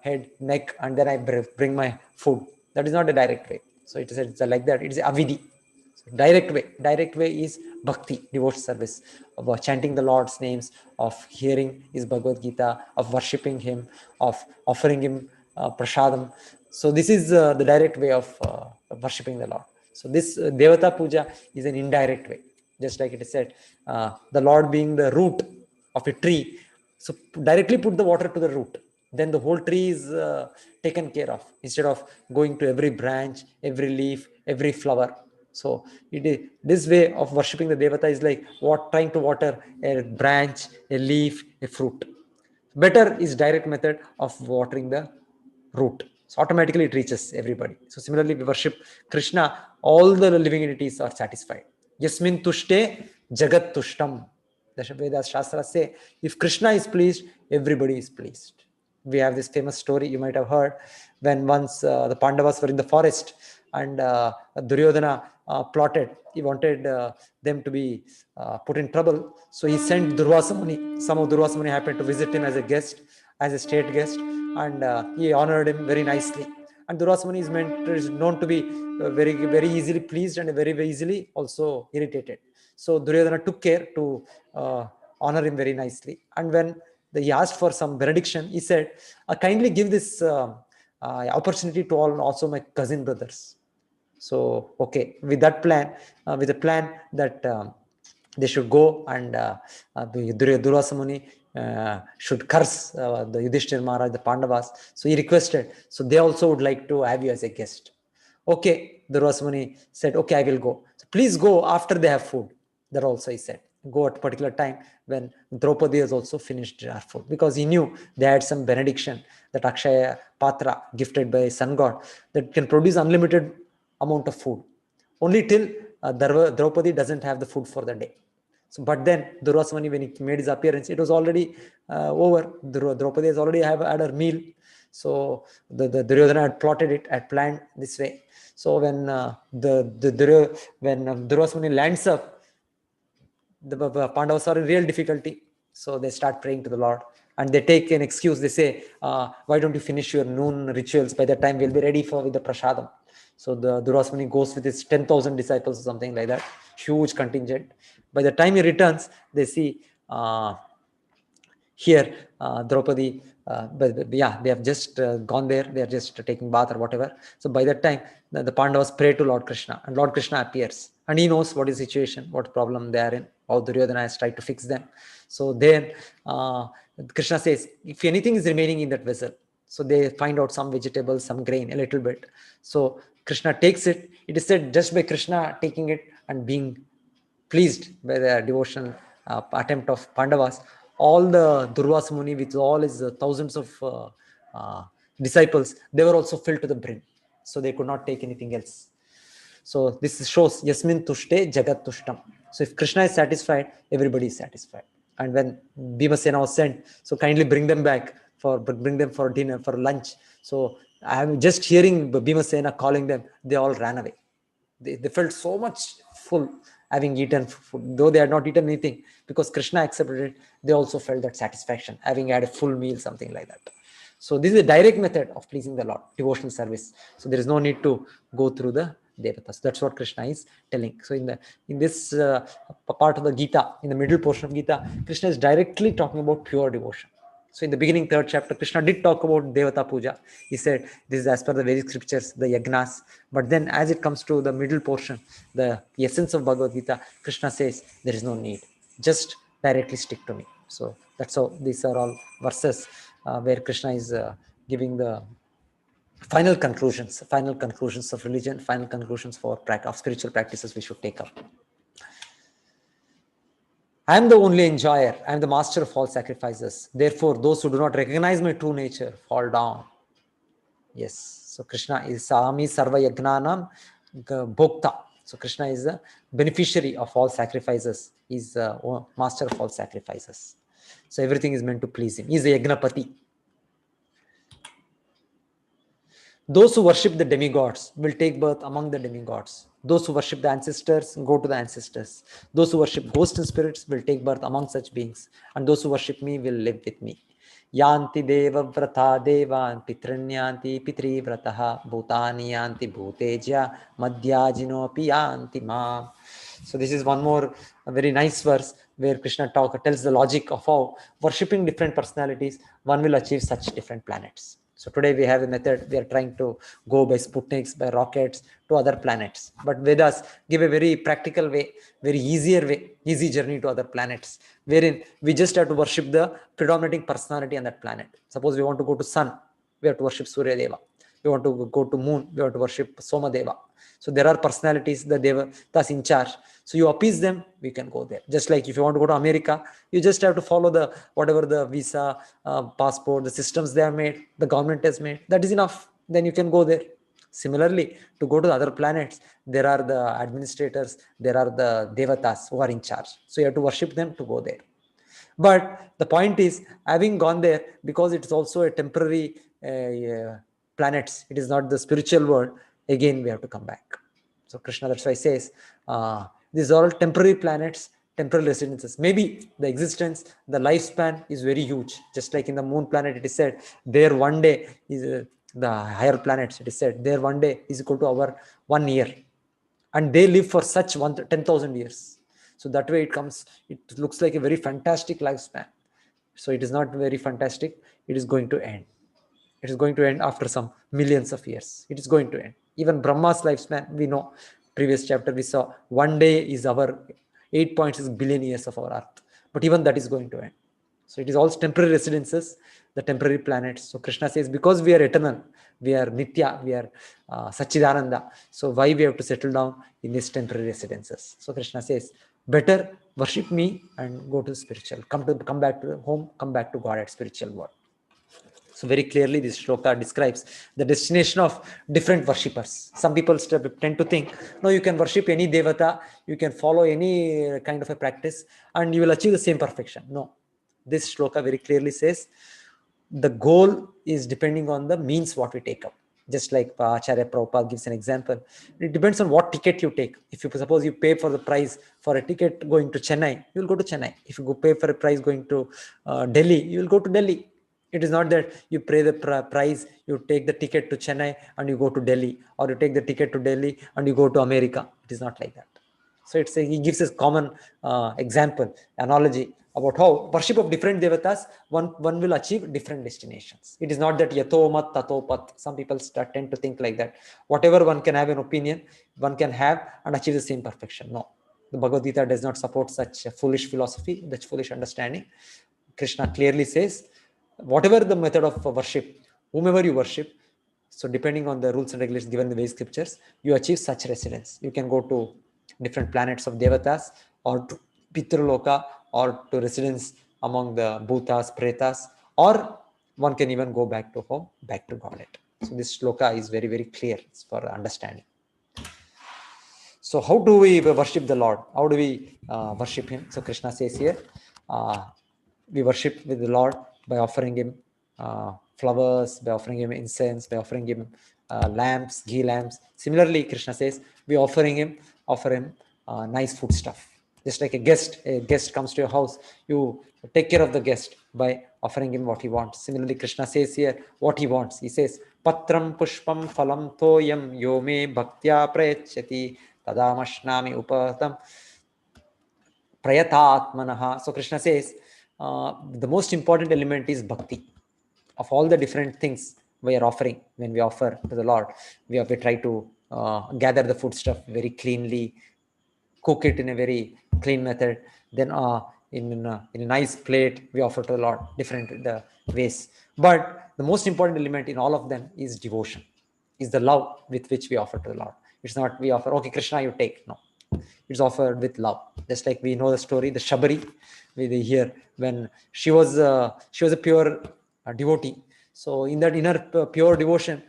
head, neck, and then I bring my food, that is not a direct way. So it is it's like that. It is avidhi. So direct way is bhakti, devotion service, of chanting the Lord's names, of hearing his Bhagavad Gita, of worshipping him, of offering him prasadam. So this is the direct way of worshipping the Lord. So this Devata Puja is an indirect way. Just like it is said, the Lord being the root of a tree, so directly put the water to the root, then the whole tree is taken care of, instead of going to every branch, every leaf, every flower. So this way of worshipping the Devata is like trying to water a branch, a leaf, a fruit. Better is direct method of watering the root. So automatically it reaches everybody. So similarly, we worship Krishna, all the living entities are satisfied. Yasmin tushte jagat tushtam. The Vedas Shastras say, if Krishna is pleased, everybody is pleased. We have this famous story you might have heard, when once the Pandavas were in the forest, and Duryodhana plotted. He wanted them to be put in trouble. So he sent Durvasa Muni. Some of Durvasa Muni happened to visit him as a guest, as a state guest, and he honored him very nicely. And Durvasa Muni is known to be very, very easily pleased and very, very easily also irritated. So Duryodhana took care to honor him very nicely. And when he asked for some benediction, he said, kindly give this opportunity to also my cousin brothers. So, okay, with that plan, with the plan that they should go and Durvasa Muni should curse the Yudhishthira Maharaj, the Pandavas. So he requested, so they also would like to have you as a guest. Okay, Durvasa Muni said, okay, I will go. So please go after they have food. That also he said. Go at a particular time when Draupadi has also finished her food, because he knew they had some benediction, that Akshaya Patra gifted by sun god, that can produce unlimited amount of food, only till Draupadi doesn't have the food for the day. So, but then Durvasa Muni, when he made his appearance, it was already over. Draupadi has already had her meal. So the Duryodhana had plotted it, had planned this way. So when Durvasa Muni lands up, the Pandavas are in real difficulty. So they start praying to the Lord, and they take an excuse. They say, why don't you finish your noon rituals? By that time, we'll be ready with the prasadam. So the Durvasa Muni goes with his 10,000 disciples or something like that, huge contingent. By the time he returns, they see here Draupadi, they have just gone there. They are just taking bath or whatever. So by that time, the Pandavas pray to Lord Krishna, and Lord Krishna appears, and he knows what is the situation, what problem they are in. How Duryodhana has tried to fix them. So then Krishna says, if anything is remaining in that vessel, so they find out some vegetables, some grain, a little bit. So Krishna takes it. It is said just by Krishna taking it and being pleased by the devotional attempt of Pandavas, all the Durvasa Muni with all his thousands of disciples, they were also filled to the brim. So they could not take anything else. So this shows Yasmin Tushte Jagat Tushtam. So if Krishna is satisfied, everybody is satisfied. And when Bhimasena was sent, so kindly bring them for dinner, for lunch. So I'm just hearing Bhimasena calling them, they all ran away. They felt so much full having eaten food, though they had not eaten anything, because Krishna accepted it. They also felt that satisfaction, having had a full meal, something like that. So this is a direct method of pleasing the Lord, devotional service. So there is no need to go through the devatas. That's what Krishna is telling. So in this part of the Gita, in the middle portion of Gita, Krishna is directly talking about pure devotion. So in the beginning, 3rd chapter, Krishna did talk about Devata Puja. He said, this is as per the Vedic scriptures, the yagnas. But then as it comes to the middle portion, the essence of Bhagavad Gita, Krishna says, there is no need. Just directly stick to me. So that's how these are all verses where Krishna is giving the final conclusions of religion, final conclusions of spiritual practices we should take up. I am the only enjoyer. I am the master of all sacrifices. Therefore, those who do not recognize my true nature fall down. Yes. So Krishna is Sami Sarva Yagnanam Bhokta. So Krishna is the beneficiary of all sacrifices. He is the master of all sacrifices. So everything is meant to please him. He is the Yagnapati. Those who worship the demigods will take birth among the demigods. Those who worship the ancestors go to the ancestors. Those who worship ghosts and spirits will take birth among such beings. And those who worship me will live with me. Yanti deva vrata devan pitranyanti pitri vrataha bhutani yanti bhuteja madhyajino api yanti mam. So this is one more very nice verse where Krishna tells the logic of how worshipping different personalities, one will achieve such different planets. So today we have a method, we are trying to go by Sputniks, by rockets to other planets. But Vedas give a very practical way, very easier way, easy journey to other planets, wherein we just have to worship the predominating personality on that planet. Suppose we want to go to sun, we have to worship Surya Deva. We want to go to moon, we have to worship Soma Deva. So there are personalities, the Devatas in charge. So you appease them, we can go there. Just like if you want to go to America, you just have to follow whatever the visa, passport, the systems they have made, the government has made. That is enough. Then you can go there. Similarly, to go to the other planets, there are the administrators, there are the Devatas who are in charge. So you have to worship them to go there. But the point is, having gone there, because it's also a temporary planets, it is not the spiritual world, again we have to come back. So Krishna, that's why says, these are all temporary planets, temporal residences. Maybe the existence, the lifespan is very huge. Just like in the moon planet, it is said, there one day is the higher planets, it is said, there one day is equal to our 1 year. And they live for such 10,000 years. So that way it looks like a very fantastic lifespan. So it is not very fantastic. It is going to end. It is going to end after some millions of years. It is going to end. Even Brahma's lifespan, we know, previous chapter we saw, 1 day is our 8.6 billion years of our earth. But even that is going to end. So it is all temporary residences, the temporary planets. So Krishna says, because we are eternal, we are Nitya, we are Sachidananda. So why we have to settle down in these temporary residences? So Krishna says, better worship me and go to spiritual. Come back to home, come back to God at spiritual world. So very clearly this shloka describes the destination of different worshippers. Some people tend to think, no, you can worship any devata, you can follow any kind of a practice and you will achieve the same perfection. No. This shloka very clearly says the goal is depending on the means what we take up. Just like Acharya Prabhupada gives an example. It depends on what ticket you take. If you suppose you pay for the price for a ticket going to Chennai, you will go to Chennai. If you go pay for a price going to Delhi, you will go to Delhi. It is not that you pay the price, you take the ticket to Chennai and you go to Delhi, or you take the ticket to Delhi and you go to America. It is not like that. So he gives us common example, analogy about how worship of different devatas, one will achieve different destinations. It is not that yato mat tato pat. Some people tend to think like that. Whatever one can have an opinion, one can have and achieve the same perfection. No. The Bhagavad Gita does not support such a foolish philosophy, such foolish understanding. Krishna clearly says, whatever the method of worship, whomever you worship, so depending on the rules and regulations given in the Vedic scriptures, you achieve such residence. You can go to different planets of devatas, or to Pitraloka, or to residence among the bhutas, pretas, or one can even go back to home, back to Godhead. So this shloka is very, very clear for understanding. So how do we worship the Lord? How do we worship him? So Krishna says here, we worship with the Lord by offering him flowers, by offering him incense, by offering him lamps, ghee lamps. Similarly, Krishna says we offer him nice food stuff. Just like a guest comes to your house, you take care of the guest by offering him what he wants. Similarly, Krishna says here what he wants. He says, Patram pushpam phalam toyam yo me bhaktya prayachati tadamashnami upatam prayatatmanaha. So Krishna says the most important element is bhakti. Of all the different things we are offering, when we offer to the Lord, we try to gather the food stuff very cleanly, cook it in a very clean method, then in a nice plate we offer to the Lord, different ways. But the most important element in all of them is devotion, is the love with which we offer to the Lord. It's not we offer, okay Krishna, you take. No, it's offered with love. Just like we know the story, the Shabari, we hear when she was a pure devotee. So in that inner pure devotion,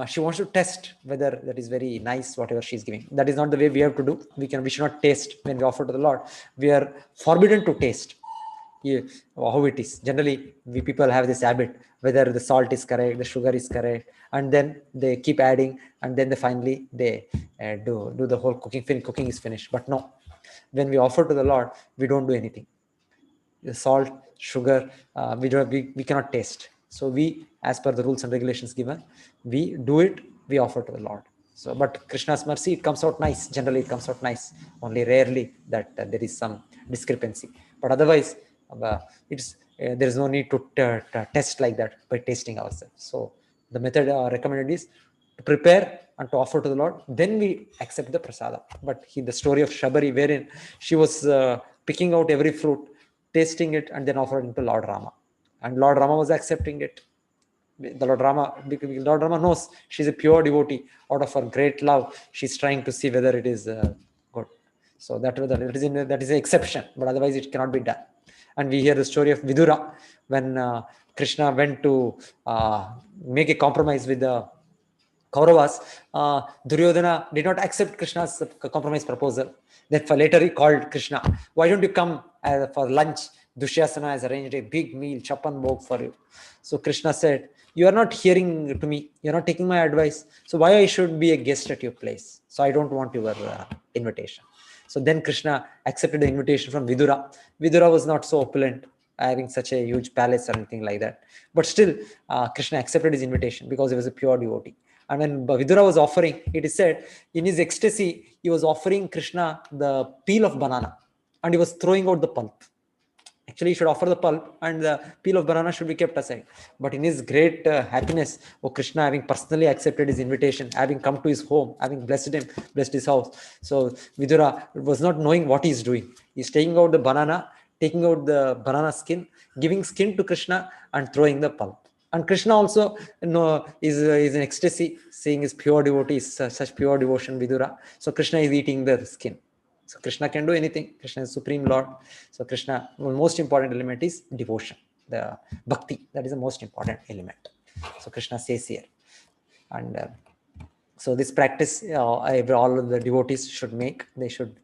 she wants to test whether that is very nice, whatever she's giving. That is not the way we have to do. We should not taste when we offer to the Lord. We are forbidden to taste how it is. Generally, we people have this habit, whether the salt is correct, the sugar is correct, and then they keep adding, and then finally they do the whole cooking. Cooking is finished. But no, when we offer to the Lord, we don't do anything. The salt, sugar, we cannot taste. So we, as per the rules and regulations given, we do it, we offer to the Lord. So, but Krishna's mercy, it comes out nice. Generally, it comes out nice. Only rarely that there is some discrepancy. But otherwise, there is no need to test like that by tasting ourselves. So the method recommended is to prepare and to offer to the Lord, then we accept the prasada. But the story of Shabari, wherein she was picking out every fruit, tasting it, and then offering it to Lord Rama. And Lord Rama was accepting it. Lord Rama knows she's a pure devotee. Out of her great love, she's trying to see whether it is good. So that is an exception, but otherwise it cannot be done. And we hear the story of Vidura when Krishna went to make a compromise with the Kauravas. Duryodhana did not accept Krishna's compromise proposal. Then later he called Krishna, why don't you come for lunch? Dushyasana has arranged a big meal, chapan bhog for you. So Krishna said, you are not hearing to me, you are not taking my advice, so why I should be a guest at your place? So I don't want your invitation. So then Krishna accepted the invitation from Vidura. Vidura was not so opulent, having such a huge palace or anything like that. But still, Krishna accepted his invitation because he was a pure devotee. And when Vidura was offering, it is said, in his ecstasy, he was offering Krishna the peel of banana and he was throwing out the pulp. Actually, he should offer the pulp and the peel of banana should be kept aside. But in his great happiness, Krishna having personally accepted his invitation, having come to his home, having blessed him, blessed his house. So Vidura was not knowing what he's doing. He's taking out the banana, taking out the banana skin, giving skin to Krishna and throwing the pulp. And Krishna also is in ecstasy, seeing his pure devotees, such pure devotion, Vidura. So Krishna is eating the skin. So Krishna can do anything. Krishna is Supreme Lord. So Krishna, the most important element is devotion, the bhakti. That is the most important element. So Krishna says here. And so this practice, all of the devotees should make. They should,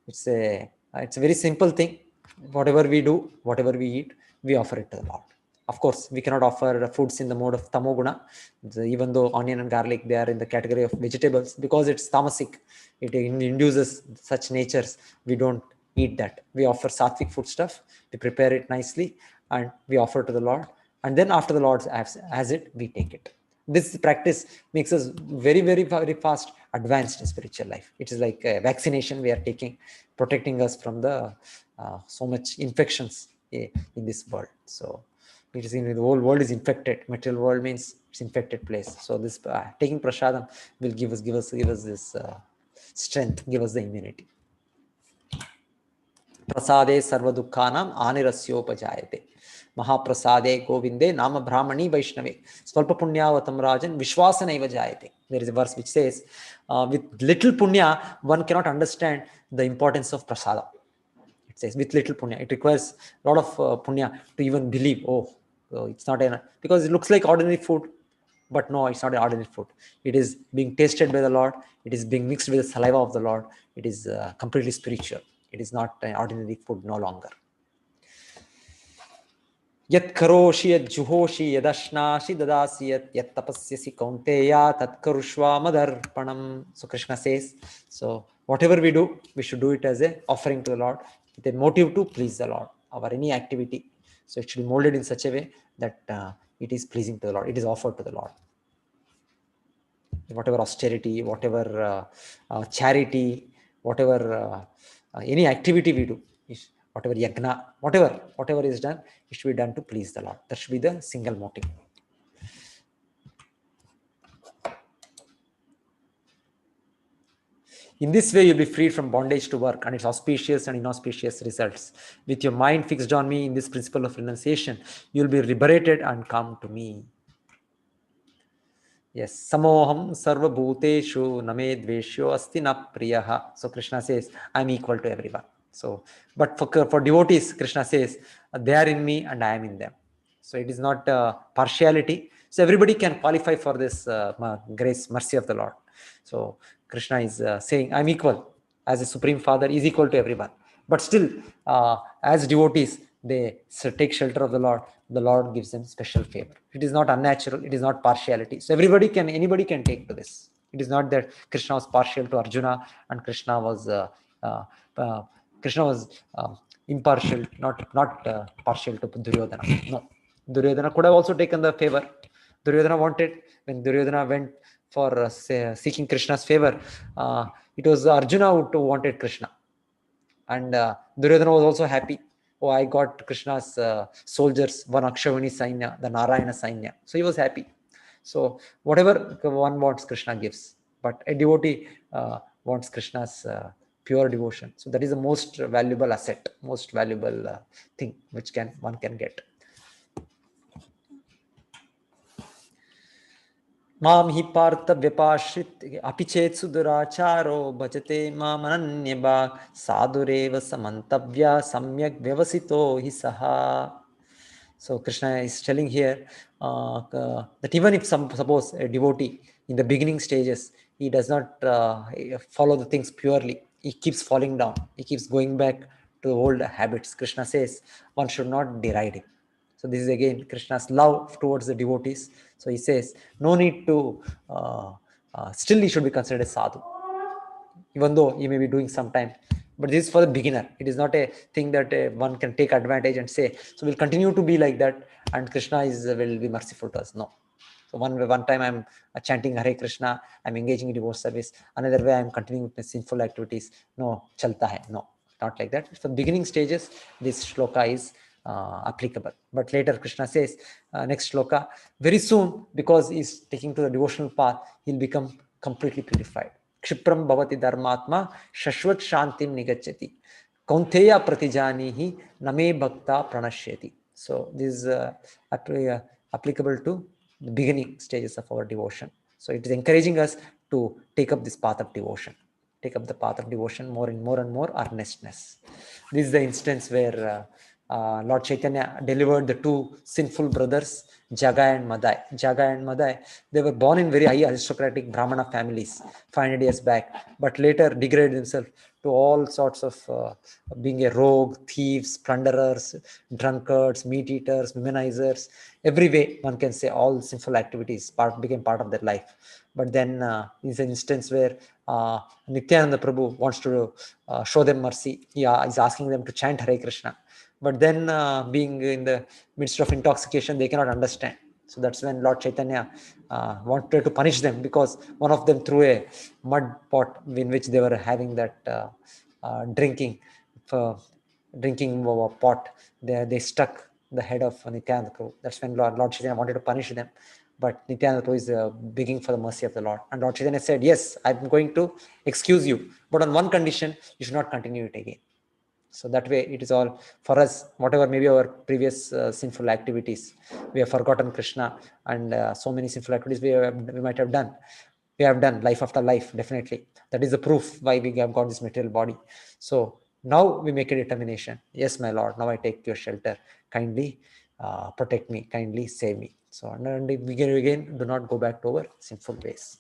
it's a very simple thing. Whatever we do, whatever we eat, we offer it to the Lord. Of course, we cannot offer foods in the mode of tamoguna, even though onion and garlic, they are in the category of vegetables, because it's tamasic. It induces such natures. We don't eat that. We offer sattvic food stuff. We prepare it nicely and we offer to the Lord. And then after the Lord has it, we take it. This practice makes us very, very, very fast advanced in spiritual life. It is like a vaccination we are taking, protecting us from the so much infections in this world. So it is the whole world is infected. Material world means it's infected place. So this taking prasadam will give us this strength, give us the immunity. Prasade sarva dukkhanam anirasyopajayate. Mahaprasade govinde nama brahmani vaishnave. Swalpa punyavatam rajan vishwasanaiva jayate. There is a verse which says, with little punya, one cannot understand the importance of prasadam. It says, with little punya. It requires a lot of punya to even believe, it's not because it looks like ordinary food, but no, it's not an ordinary food. It is being tasted by the Lord. It is being mixed with the saliva of the Lord. It is completely spiritual. It is not an ordinary food no longer. Yat karoshi yat juhoshi yadashnashi dadasi yat tapasyasi kaunteya tat karushva madarpanam. So Krishna says, so whatever we do, we should do it as a offering to the Lord, with a motive to please the Lord. Our any activity, so it should be molded in such a way that it is pleasing to the Lord, it is offered to the Lord. Whatever austerity, whatever charity, whatever any activity we do, whatever yagna, whatever is done, it should be done to please the Lord. That should be the single motive. In this way, you'll be freed from bondage to work and its auspicious and inauspicious results. With your mind fixed on me in this principle of renunciation, you'll be liberated and come to me. Yes, samoham sarva bhuteshu name dveshyo asti na priyaha. So Krishna says, I'm equal to everyone. So, but for devotees, Krishna says, they are in me and I am in them. So it is not partiality. So everybody can qualify for this grace, mercy of the Lord. So Krishna is saying, I'm equal. As a Supreme Father, is equal to everyone. But still, as devotees, they take shelter of the Lord gives them special favor. It is not unnatural, it is not partiality. So anybody can take to this. It is not that Krishna was partial to Arjuna and Krishna was impartial, not partial to Duryodhana. No, Duryodhana could have also taken the favor. Duryodhana wanted, when Duryodhana went for seeking Krishna's favor, it was Arjuna who wanted Krishna. And Duryodhana was also happy. Oh, I got Krishna's soldiers, one Akshavani Sainya, the Narayana Sainya. So he was happy. So whatever one wants, Krishna gives. But a devotee wants Krishna's pure devotion. So that is the most valuable asset, most valuable thing which one can get. माम हि पार्थ व्यपाश्रित अपिचेत सुदुराचारो भजते माम अनन्यभाग साधुरेव समन्तव्या सम्यक व्यवसितो हि सहा. So Krishna is telling here that even if suppose a devotee in the beginning stages, he does not follow the things purely, he keeps falling down, he keeps going back to the old habits. Krishna says one should not deride him. So this is again Krishna's love towards the devotees. So he says, no need to, still he should be considered a sadhu, even though he may be doing some time. But this is for the beginner. It is not a thing that one can take advantage and say, so we'll continue to be like that and Krishna will be merciful to us. No. So one time I'm chanting Hare Krishna, I'm engaging in devotional service. Another way I'm continuing with sinful activities. No, chalta hai. No, not like that. For beginning stages, this shloka is applicable. But later Krishna says, next shloka, very soon, because he's taking to the devotional path, he'll become completely purified. Kshipram bhavati dharmatma shashvat shantim nigacchati kaunteya pratijanihi name bhakta pranashyati. So this is applicable to the beginning stages of our devotion. So it is encouraging us to take up this path of devotion, take up the path of devotion more and more earnestness. This is the instance where Lord Chaitanya delivered the two sinful brothers, Jagai and Madai. Jagai and Madai, they were born in very high aristocratic Brahmana families 500 years back, but later degraded themselves to all sorts of being a rogue, thieves, plunderers, drunkards, meat eaters, womenizers. Every way one can say all sinful activities became part of their life. But then is an instance where Nityananda Prabhu wants to show them mercy. He is asking them to chant Hare Krishna. But then being in the midst of intoxication, they cannot understand. So that's when Lord Chaitanya wanted to punish them, because one of them threw a mud pot in which they were having that drinking pot. They stuck the head of Nityananda Prabhu. That's when Lord Chaitanya wanted to punish them. But Nityananda Prabhu is begging for the mercy of the Lord. And Lord Chaitanya said, yes, I'm going to excuse you. But on one condition, you should not continue it again. So that way it is all for us, whatever maybe our previous sinful activities, we have forgotten Krishna, and so many sinful activities we might have done. We have done life after life, definitely. That is the proof why we have got this material body. So now we make a determination. Yes, my Lord, now I take your shelter. Kindly protect me, kindly save me. So and we again do not go back to our sinful ways.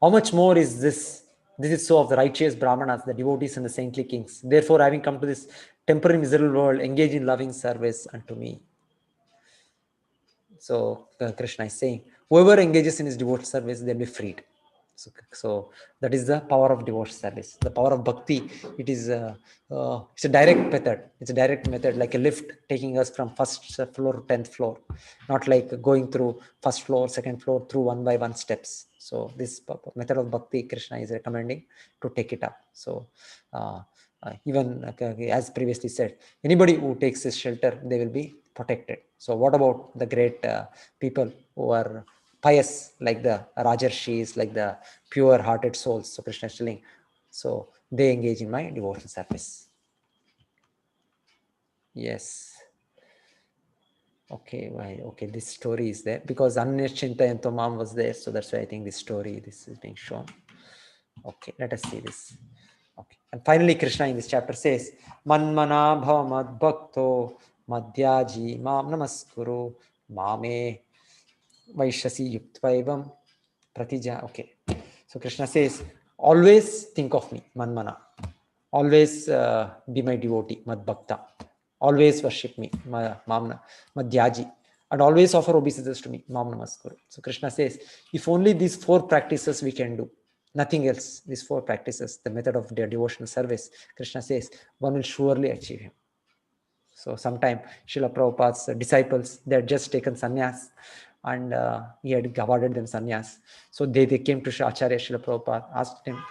How much more is this This is so of the righteous Brahmanas, the devotees and the saintly kings. Therefore, having come to this temporary miserable world, engage in loving service unto me. So Krishna is saying, whoever engages in his devotional service, they'll be freed. So that is the power of devotional service. The power of bhakti, it's a direct method. It's a direct method, like a lift taking us from first floor to 10th floor, not like going through first floor, second floor through one by one steps. So this method of bhakti, Krishna is recommending to take it up. So even as previously said, anybody who takes this shelter, they will be protected. So what about the great people who are pious, like the Rajarshis, like the pure-hearted souls? So Krishna is telling, so they engage in my devotional service. Yes. Okay, why? Okay, this story is there because Anneshchintayanto Mam was there, so that's why I think this is being shown. Okay, let us see this. Okay, and finally Krishna in this chapter says, Manmana bhavamad bhakto madhyaji mam namaskuru mame vaishasi yuktvaevam pratija. Okay, so Krishna says, always think of me, manmana, always be my devotee, mad bhakta, always worship me, mamna madhyaji, and always offer obeisances to me, mam namaskuru. So Krishna says, if only these 4 practices we can do, nothing else, these 4 practices, the method of their devotional service, Krishna says, one will surely achieve him. So sometime Srila Prabhupada's disciples, they had just taken sannyas, and he had awarded them sannyas. So they came to Acharya Srila Prabhupada, asked him,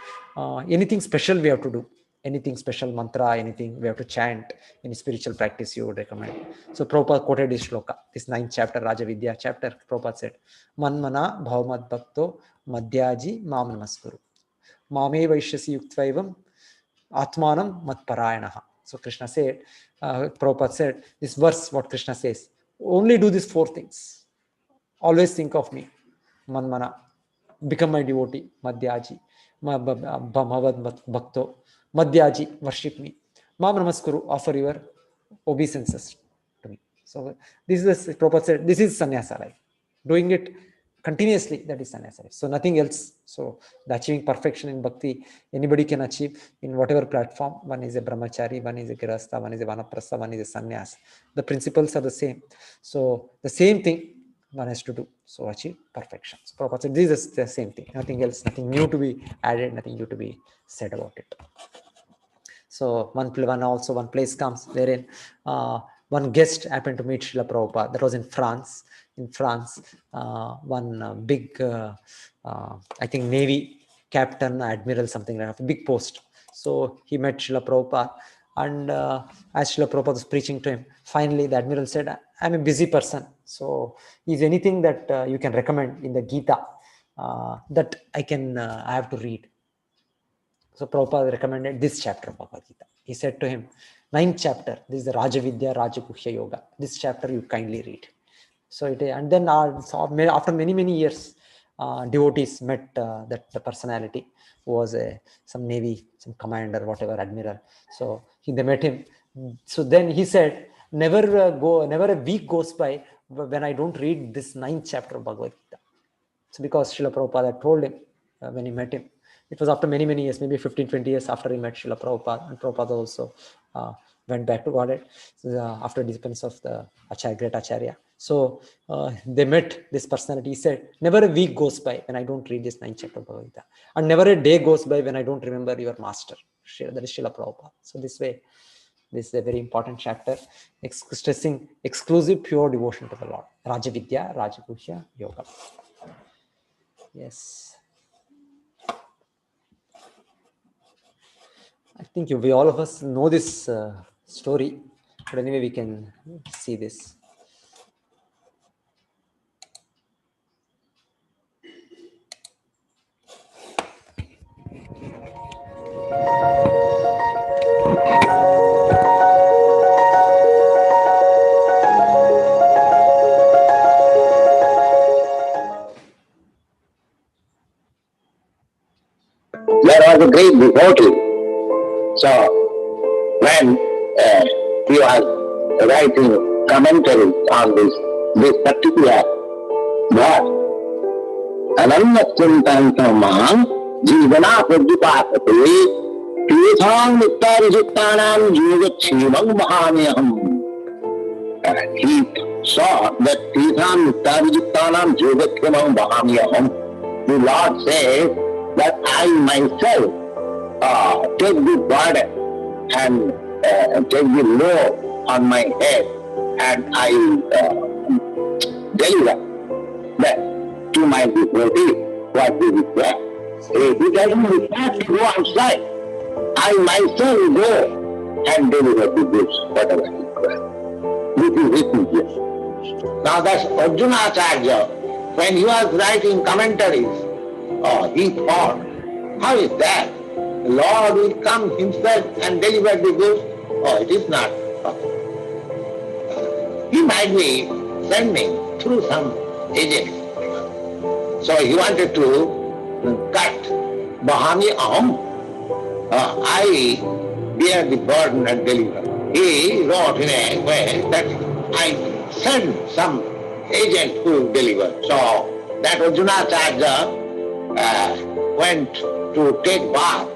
anything special we have to do? Anything special mantra, anything we have to chant, any spiritual practice you would recommend? So Prabhupada quoted this shloka, this 9th chapter, Raja Vidya chapter. Prabhupada said, Manmana bhavamad bhakto madhyaji mam namaskuru. Mame vaishyasi yuktvaevam atmanam matparayanaha. So Krishna said, Prabhupada said, this verse, what Krishna says, only do these 4 things. Always think of me, manmana, become my devotee, madhyaji, bhamavad bhakto, madhyaji, worship me, mam namaskuru, offer your obeisances to me. So this is, Prabhupada said, this is sannyasa life. Doing it continuously, that is sannyasa life. So nothing else. So the achieving perfection in bhakti, anybody can achieve in whatever platform. One is a brahmachari, one is a grihastha, one is a vanaprastha, one is a sannyas. The principles are the same. So the same thing one has to do, so achieve perfection. So Prabhupada said, this is the same thing, nothing else, nothing new to be added, nothing new to be said about it. So one place comes wherein one guest happened to meet Srila Prabhupada. That was in France. In France, one big, I think Navy captain, admiral, something like that, a big post. So he met Srila Prabhupada, and as Srila Prabhupada was preaching to him, finally the admiral said, I'm a busy person, so is anything that you can recommend in the Gita that I have to read? So Prabhupada recommended this chapter of Bhagavad Gita. He said to him, 9th chapter, this is the Rajavidya Rajaguhya Yoga. This chapter you kindly read. So and then after many years, devotees met that personality who was some Navy, some commander, whatever, admiral. So they met him. So then he said, never a week goes by when I don't read this 9th chapter of Bhagavad Gita. So because Srila Prabhupada had told him when he met him, it was after many years, maybe 15-20 years after he met Srila Prabhupada, and Prabhupada also went back to Godhead after the disappearance of the great Acharya. So they met this personality. He said, never a week goes by when I don't read this 9th chapter of Bhagavad Gita, and never a day goes by when I don't remember your master, that is Srila Prabhupada. So this way, this is a very important chapter, stressing exclusive pure devotion to the Lord. Rajavidya, Rajaguhya Yoga. Yes. I think all of us know this story, but anyway, we can see this. There was a great devotee. So when he was writing commentary on this particular verse, Ananya Chintantam Mam जीवना प्रदुपासते तेषां नित्याभियुक्तानां योगक्षेमं वहाम्यहम्. And he saw that Teetham Nittavijuktanam Yogakkhamam Vahamyaham. The Lord says that I myself take the burden and take the load on my head, and I deliver that to my devotees what they require. He doesn't require to go outside. I myself go and deliver the goods, whatever he requires. This is written here. Now that's Arjuna Acharya, when he was writing commentaries, he thought, how is that? The Lord will come himself and deliver the goods? Oh, it is not possible. He might be sending through some agent. So he wanted to cut Bahami Aham. I bear the burden and deliver. He wrote in a way that I send some agent who will deliver. So that Arjuna Acharya went to take bath,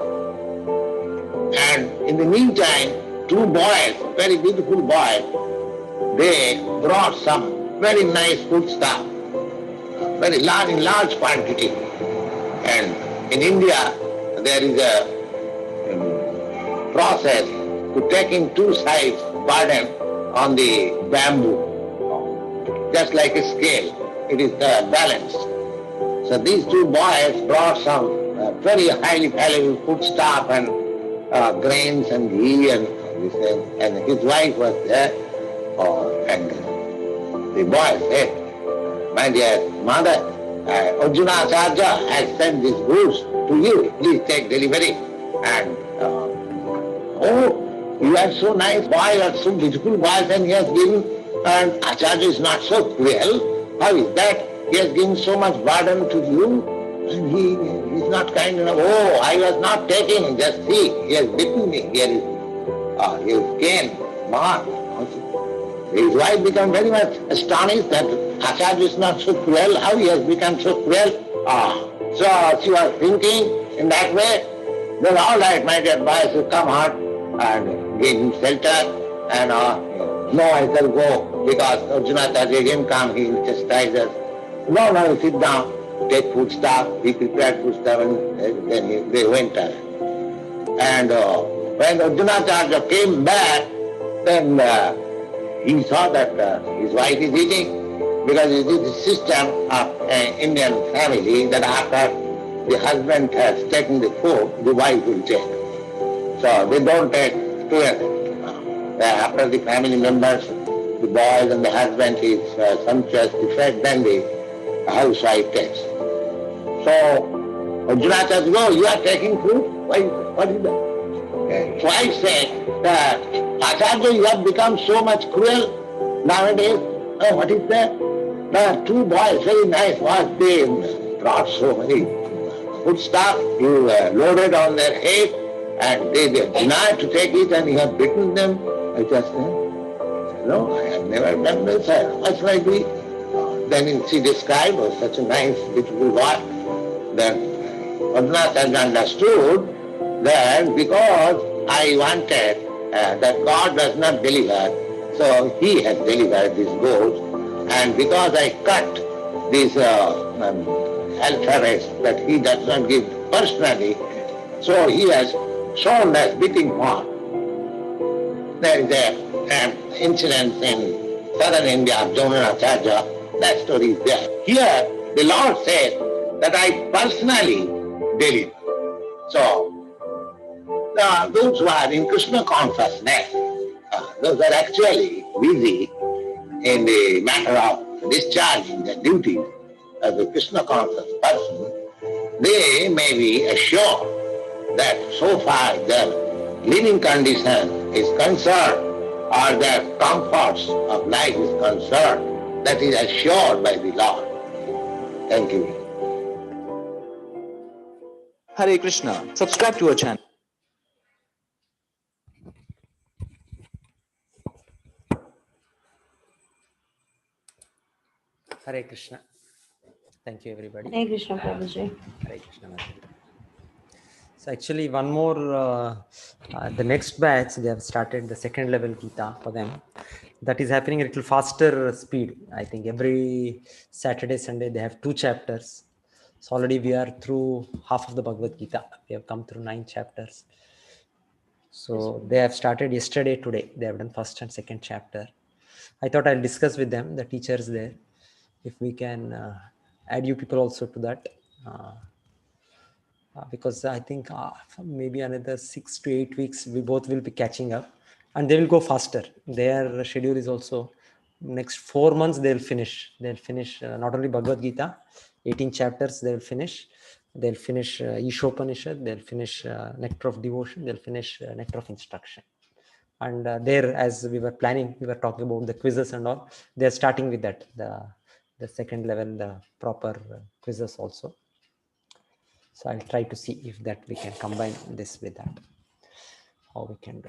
and in the meantime, two boys, very beautiful boys, they brought some very nice food stuff, very large, in large quantity. And in India, there is a process to taking two sides burden on the bamboo, just like a scale. It is balanced. So these two boys brought some very highly valuable food stuff and grains and ghee and this, and his wife was there. And the boy said, my dear mother, Arjuna Acharya has sent these goods to you. Please take delivery. And oh, you are so nice boy, you are so beautiful boys, and he has given, and Acharya is not so cruel. How is that? He has given so much burden to you, and he is not kind enough. Oh, I was not taking, just see, he has bitten me. Here is his cane, mark. His wife became very much astonished that Acharya is not so cruel. How he has become so cruel? So she was thinking in that way. Then all right, my dear boy, so come out and give him shelter. And no, I shall go because Arjuna Acharya didn't come, he will chastise us. No, no, sit down, take food stuff. He prepared food stuff, and then they went. And when Arjuna Acharya came back, then he saw that his wife is eating, because it is the system of an Indian family that after the husband has taken the food, the wife will take. So they don't take together. After the family members, the boys and the husband is sumptuously fed, then the housewife takes. So Arjuna says, no, you are taking food? Why, what is that? So I say that Acharya, you have become so much cruel nowadays. Oh, what is that? The two boys, very nice boys, they brought so many food stuff, you loaded on their head, and they denied to take it, and you have bitten them. I just said, no, I have never done this. What shall I do? Then she described, oh, such a nice, beautiful boy. Then Arjuna understood that because I wanted that God does not deliver, so he has delivered these goods, and because I cut these alphabets that he does not give personally, so he has shown us beating heart. There is an incident in southern India of Jamunacharya. That story is there. Here, the Lord says that I personally deliver. So, those who are in Krishna consciousness, those are actually busy in the matter of discharging their duties as a Krishna conscious person, they may be assured that so far their living condition is concerned or their comforts of life is concerned, that is assured by the Lord. Thank you. Hare Krishna. Subscribe to our channel. Hare Krishna. Thank you, everybody. Hare Krishna, Prabhuji. Hare Krishna. Madhuri. So actually, one more, the next batch, they have started the second level Gita for them. That is happening a little faster speed. I think every Saturday, Sunday, they have 2 chapters. So already we are through half of the Bhagavad Gita. We have come through 9 chapters. So they have started yesterday, today. They have done first and second chapter. I thought I'll discuss with them, the teachers there, if we can add you people also to that. Because I think maybe another 6 to 8 weeks, we both will be catching up and they will go faster. Their schedule is also next 4 months, they'll finish. They'll finish not only Bhagavad Gita, 18 chapters, they'll finish. They'll finish Ishopanishad, they'll finish Nectar of Devotion, they'll finish Nectar of Instruction. And there, as we were planning, we were talking about the quizzes and all. They're starting with that, the second level, the proper quizzes also. So I'll try to see if that we can combine this with that. How we can do.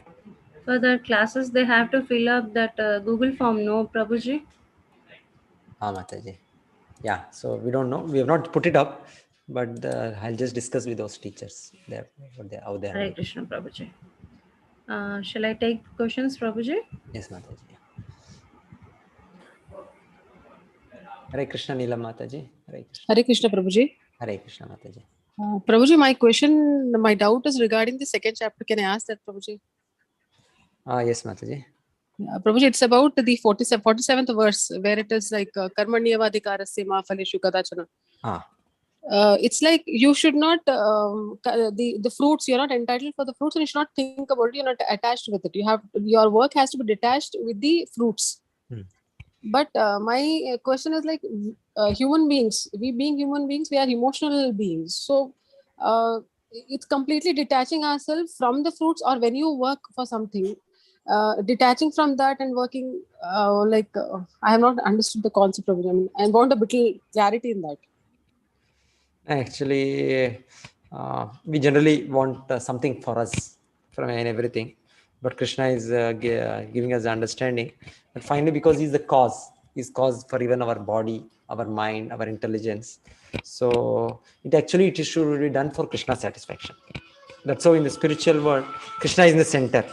For the classes, they have to fill up that Google form, no, Prabhuji? Mataji. Yeah, so we don't know. We have not put it up, but I'll just discuss with those teachers there, how they are. Hare Krishna, Prabhuji. Shall I take questions, Prabhuji? Yes, Mataji. Hare Krishna, Neela Mataji. Hare Krishna, Prabhuji. Hare Krishna, Mataji. Prabhuji, my doubt is regarding the second chapter. Can I ask that, Prabhuji? Yes, Mataji. Prabhuji, it's about the 47th verse where it is like karmanyavadhikarasya ma phaleshu kadachana. It's like you should not the fruits, you're not entitled for the fruits and you should not think about it, you're not attached with it. Your work has to be detached with the fruits. But my question is like human beings, we being human beings, we are emotional beings. So it's completely detaching ourselves from the fruits, or when you work for something, detaching from that and working I have not understood the concept of it. I mean, I want a bit clarity in that. Actually, we generally want something for us from everything, but Krishna is giving us the understanding. But finally, because he's the cause, he's cause for even our body, our mind, our intelligence. So it should be done for Krishna's satisfaction. That's how in the spiritual world, Krishna is in the center.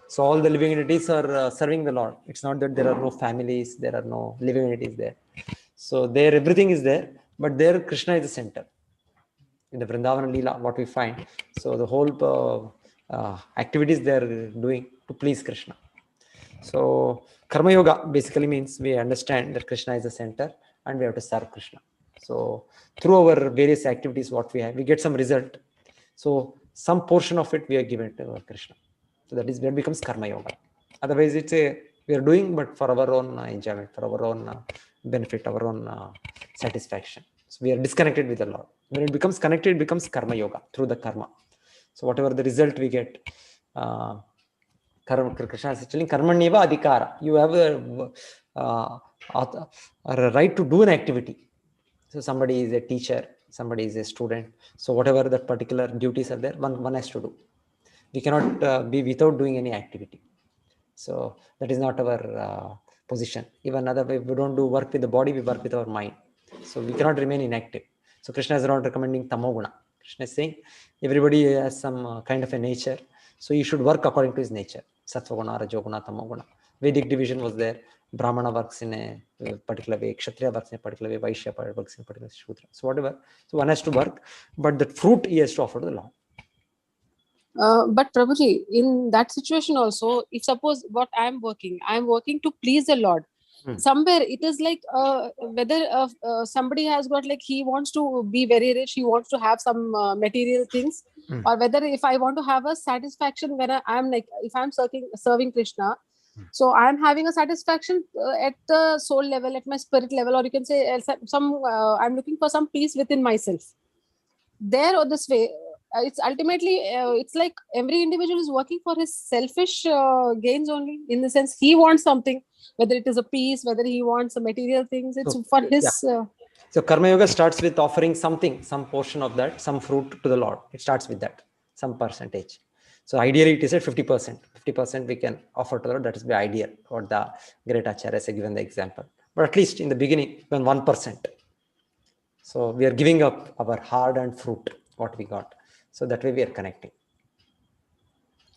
So all the living entities are serving the Lord. It's not that there are no families, there are no living entities there. So there, everything is there, but there Krishna is the center. In the Vrindavan Leela, what we find. So the whole activities they are doing to please Krishna. So Karma Yoga basically means we understand that Krishna is the center and we have to serve Krishna. So through our various activities, what we have, we get some result. So some portion of it we are given to Krishna. So that is where it becomes Karma Yoga. Otherwise, we are doing, but for our own enjoyment, for our own benefit, our own satisfaction. So we are disconnected with the Lord. When it becomes connected, it becomes Karma Yoga through the karma. So whatever the result we get, Krishna is telling Karmanyeva Adhikara. You have a right to do an activity. So somebody is a teacher, somebody is a student. So whatever the particular duties are there, one has to do. We cannot be without doing any activity. So that is not our position. Even other way, we don't do work with the body, we work with our mind. So we cannot remain inactive. So Krishna is not recommending tamoguna. Krishna is saying everybody has some kind of a nature. So you should work according to his nature. Sattvaguna, Rajoguna, Tamoguna. Vedic division was there. Brahmana works in a particular way, Kshatriya works in a particular way, Vaishya works in a particular Shudra. So whatever. So one has to work, but the fruit he has to offer to the Lord. But Prabhuji, in that situation also, if suppose I'm working to please the Lord. Somewhere it is like whether somebody has got like he wants to be very rich, he wants to have some material things, or whether if I want to have a satisfaction when I'm like if I'm serving Krishna, so I'm having a satisfaction at the soul level, at my spirit level, or you can say I'm looking for some peace within myself. There or this way, it's ultimately it's like every individual is working for his selfish gains only, in the sense he wants something, whether it is a peace, whether he wants a material things, it's for his so Karma Yoga starts with offering something, some portion of that, some fruit to the Lord. It starts with that, some percentage. So ideally it is at 50%. 50% we can offer to the Lord. That is the ideal, what the great Acharya has given the example. But at least in the beginning, when 1%. So we are giving up our hard-earned fruit, what we got. So that way we are connecting.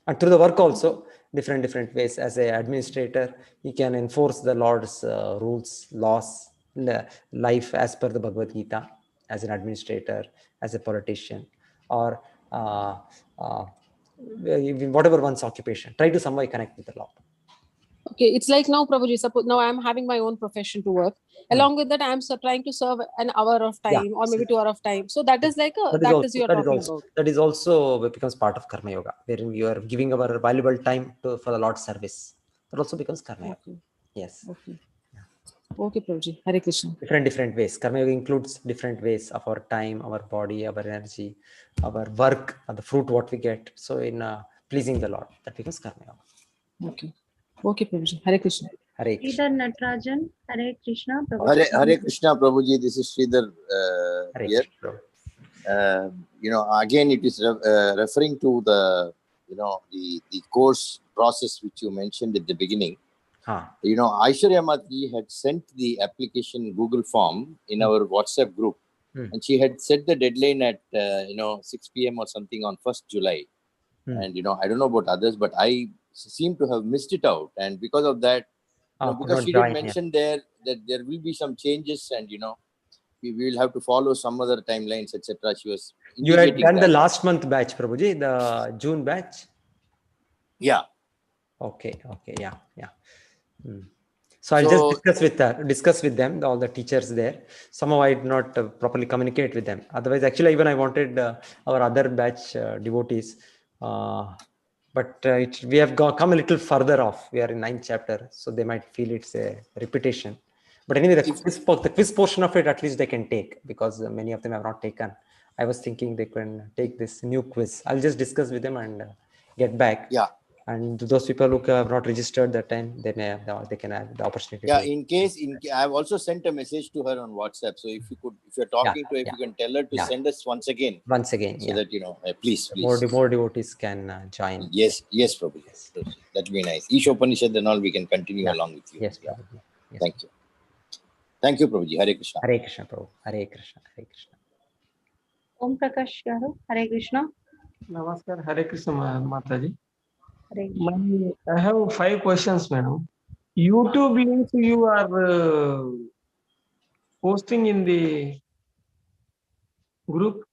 And through the work also, different ways. As an administrator, you can enforce the Lord's rules, laws, life as per the Bhagavad Gita, as an administrator, as a politician, or whatever one's occupation. Try to some way connect with the Lord. Okay, it's like now, Prabhuji, suppose now I'm having my own profession to work. Along with that, I'm trying to serve an hour of time or maybe 2 hours of time. So that is like a, that is you're talking about. That is also becomes part of Karma Yoga, wherein you are giving our valuable time for the Lord's service. That also becomes Karma Yoga. Okay. Yes. Okay. Okay, Prabhuji. Hare Krishna. Different ways. Karma Yoga includes different ways of our time, our body, our energy, our work, and the fruit what we get. So in pleasing the Lord, that becomes Karma Yoga. Okay. Okay, Prabhuji. Hare Krishna. Hare Krishna. Sridhar Natarajan, Hare Krishna. Prabhuji. Hare Krishna, Prabhuji. This is Sridhar Hare here. Krishna. Again, it is referring to the, the course process which you mentioned at the beginning. Aishwarya Mataji had sent the application Google form in our WhatsApp group, and she had set the deadline at 6 p.m. or something on 1st July. And I don't know about others, but I seem to have missed it out, and because of that, because she did mention there that there will be some changes, and we will have to follow some other timelines, etc. She was you had done the last month batch, Prabhuji, the June batch. Yeah. Okay. Yeah. So I'll just discuss with them, all the teachers there. Somehow I did not properly communicate with them. Otherwise, actually, even I wanted our other batch devotees, but we have come a little further off. We are in 9th chapter, so they might feel it's a repetition. But anyway, the quiz portion of it, at least they can take, because many of them have not taken. I was thinking they can take this new quiz. I'll just discuss with them and get back. Yeah. And those people who have not registered that time, they can have the opportunity. Yeah, in case I've also sent a message to her on WhatsApp. So if you're talking to her, if you can tell her to send us once again. So that please. More devotees can join. Yes, Prabhu. Yes. That will be nice. Each Upanishad and all, we can continue along with you. Yes, yeah. Yes. Thank you, Prabhuji. Hare Krishna. Hare Krishna, Prabhu. Hare Krishna. Hare Krishna. Om Prakash Garu, Hare Krishna. Namaskar, Hare Krishna, Mataji. I have 5 questions, madam. YouTube links you are posting in the group,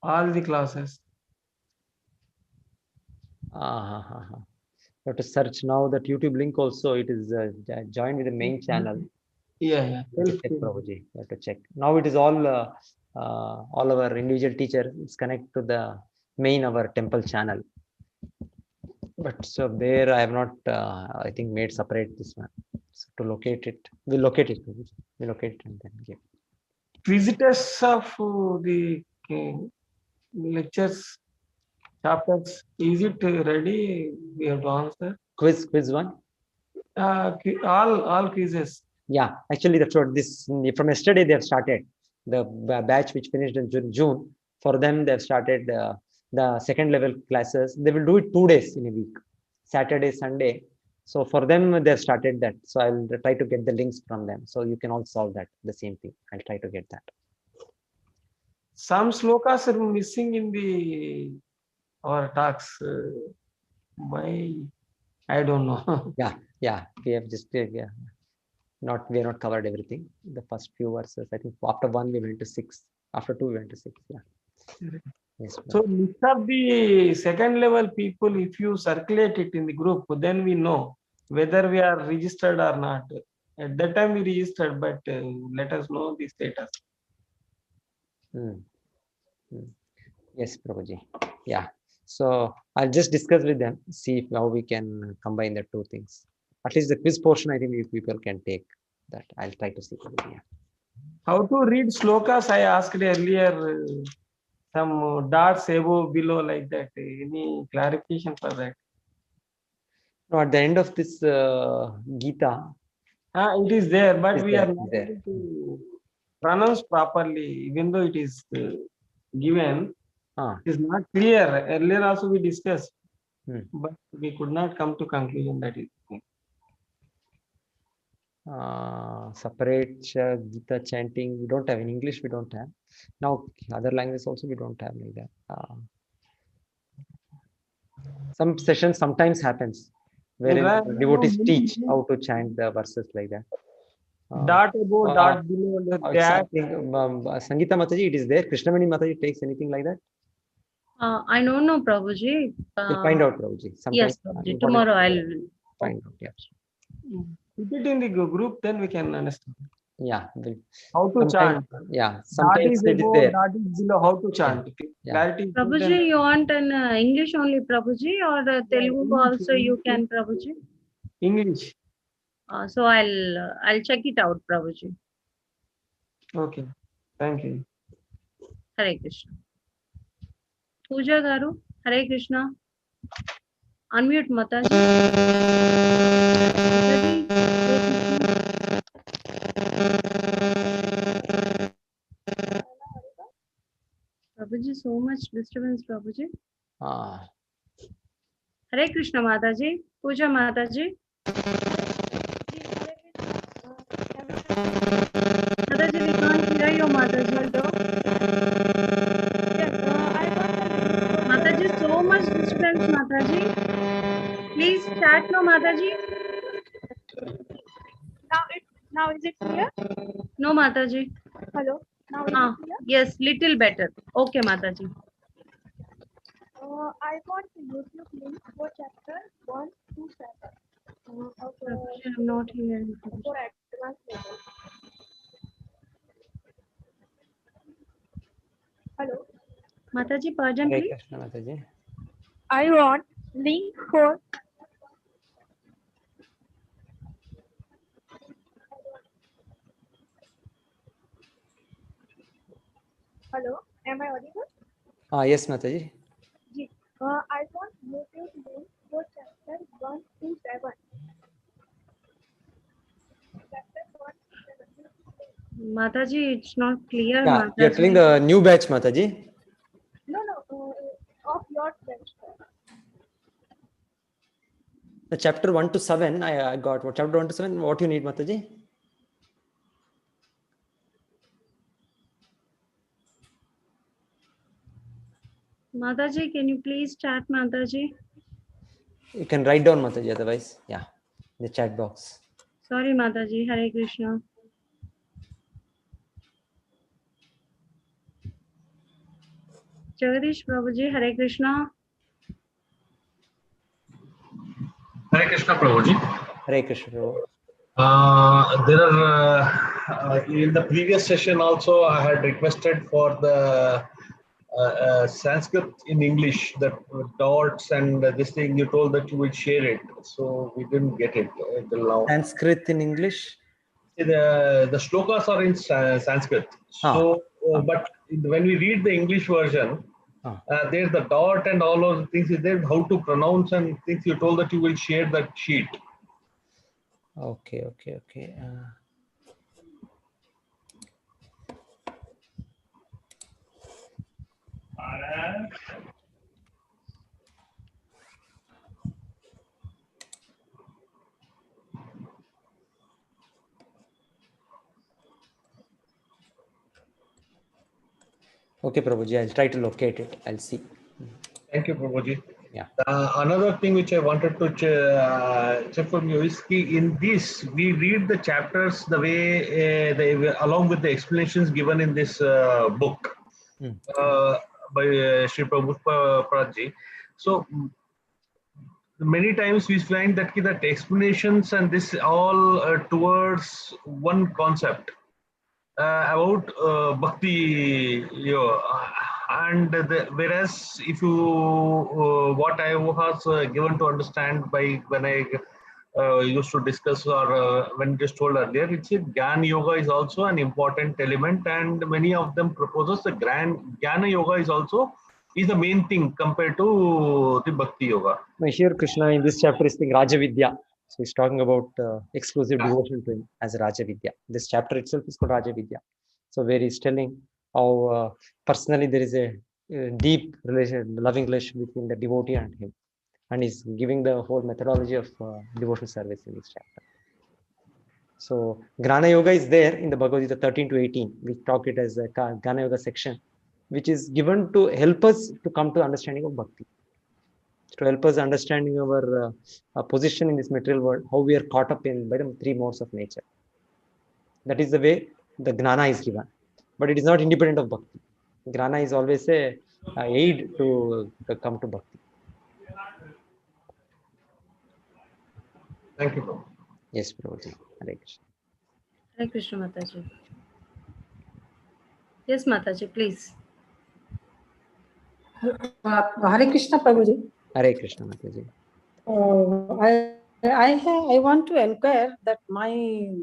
all the classes. You have to search now that YouTube link also. It is joined with the main channel. Yeah. Prabhuji, you have to check. Now it is all our individual teacher is connected to the main our temple channel. But so there I have not, I think, made separate this one. So to locate it, we'll locate it and then give. Visitors of the lectures, chapters, is it ready? We have to answer. Quiz one? All quizzes. Yeah, actually that's what this, from yesterday they have started. The batch which finished in June, for them they have started the second level classes. They will do it 2 days in a week, Saturday, Sunday. So for them, they've started that. So I'll try to get the links from them. So you can all solve that, the same thing. I'll try to get that. Some slokas are missing in our talks. Why? I don't know. Yeah. We have just, we have not covered everything. The first few verses, I think after 1, we went to 6. After 2, we went to 6. Yeah. Yes, so list of the second level people, if you circulate it in the group, then we know whether we are registered or not. At that time we registered, but let us know the status. Yes, Prabhuji. Yeah. So I'll just discuss with them, see how we can combine the 2 things. At least the quiz portion, I think people can take that. I'll try to see. Yeah. How to read slokas? I asked earlier. Some dots above, below, like that. Any clarification for that? No, at the end of this Gita. It is there, but we are not able to pronounce properly, even though it is given. It is not clear. Earlier also we discussed, but we could not come to conclusion that is. separate Gita chanting. We don't have in English. We don't have now. Other languages also we don't have like that. Some sessions sometimes happens wherein devotees teach how to chant the verses like that. Dot above, dot below, I dash. think Sangeeta Mataji, it is there. Krishnamani Mataji takes anything like that. I don't know, Prabhuji. You'll find out, Prabhuji. Yes, Prabhuji. Tomorrow I'll find out. Yeah. Put it in the group, then we can understand. Yeah. How to chant. Yeah. Sometimes that it is there. That is below. How to chant. Yeah. Clarity. Prabhuji, you want an English only, Prabhuji, or Telugu also you can, Prabhuji? English. So I'll check it out, Prabhuji. Okay. Thank you. Hare Krishna. Pooja Garu, Hare Krishna. Unmute Mataji. Prabhuji, so much disturbance, Prabhuji. Hare Krishna Mataji. Pooja Mataji. Mataji, we can't hear you, Mataji. Mataji, so much disturbance, Mataji. Please chat no, Mataji. Now is it clear? No, Mataji. Hello. Now is it clear? Yes, little better. Okay, Mataji. I want the YouTube link for chapter 1 to 7. I'm not hearing. For advanced level. Hello. Mataji, pardon, Hare please. Krishna, Mataji. I want link for. Hello. Am I audible? Yes, Mataji. I want YouTube link for chapter 1 to 7. Mataji, it's not clear. Yeah, Mataji. you're telling the new batch, Mataji. No, of your batch. The chapter 1 to 7, I got what chapter 1 to 7. What you need, Mataji? Mataji, can you please chat, Mataji? You can write down, Mataji, otherwise, yeah, the chat box. Sorry, Mataji. Hare Krishna. Jagadish Prabhuji, Hare Krishna. Hare Krishna, Prabhuji. Hare Krishna, Prabhu. There are in the previous session also I had requested for the Sanskrit in English, the dots and this thing. You told that you would share it, so we didn't get it till now. Sanskrit in English. The shlokas are in Sanskrit. So, but when we read the English version, there's the dot and all those things is there. How to pronounce and things. You told that you will share that sheet. Okay. Okay, Prabhuji, I'll try to locate it. I'll see. Thank you, Prabhuji. Yeah. Another thing which I wanted to check from you is in this, we read the chapters the way along with the explanations given in this book by Sri Prabhupada Ji. So many times we find that that explanations and this all towards one concept about bhakti, and whereas if you what I was given to understand by when I used to discuss or when just told earlier, it's a Jnana Yoga is also an important element, and many of them proposes the Jnana Yoga is the main thing compared to the Bhakti Yoga. Here Krishna in this chapter is the Raja Vidya. So he's talking about exclusive devotion to him as Raja Vidya. This chapter itself is called Raja Vidya. So where he's telling how personally there is a deep relation, loving relation between the devotee and him. And he's giving the whole methodology of devotional service in this chapter. So Gnana Yoga is there in the Bhagavad Gita 13 to 18. We talk it as a Gnana Yoga section, which is given to help us to come to understanding of bhakti, to help us understanding our position in this material world, how we are caught up in by the three modes of nature. That is the way the Gnana is given, but it is not independent of bhakti. Gnana is always a aid to come to bhakti. Thank you, Prabhu. Yes, Prabhuji. Hare Krishna. Hare Krishna, Mataji. Yes, Mataji, please. Hare Krishna, Prabhuji. Hare Krishna, Mataji. I want to inquire that my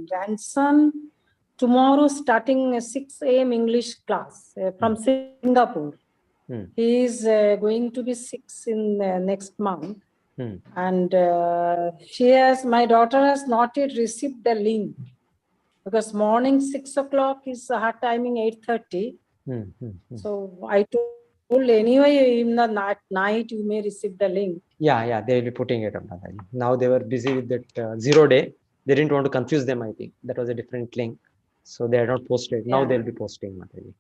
grandson tomorrow starting a 6 a.m. English class from Singapore. He is going to be 6 in next month. And my daughter has not yet received the link because morning 6 o'clock is her timing 8:30. So I told anyway in the night you may receive the link. Yeah, they will be putting it up. Now they were busy with that 0 day. They didn't want to confuse them, I think. That was a different link. So they are not posted. Now they'll be posting, Mataji.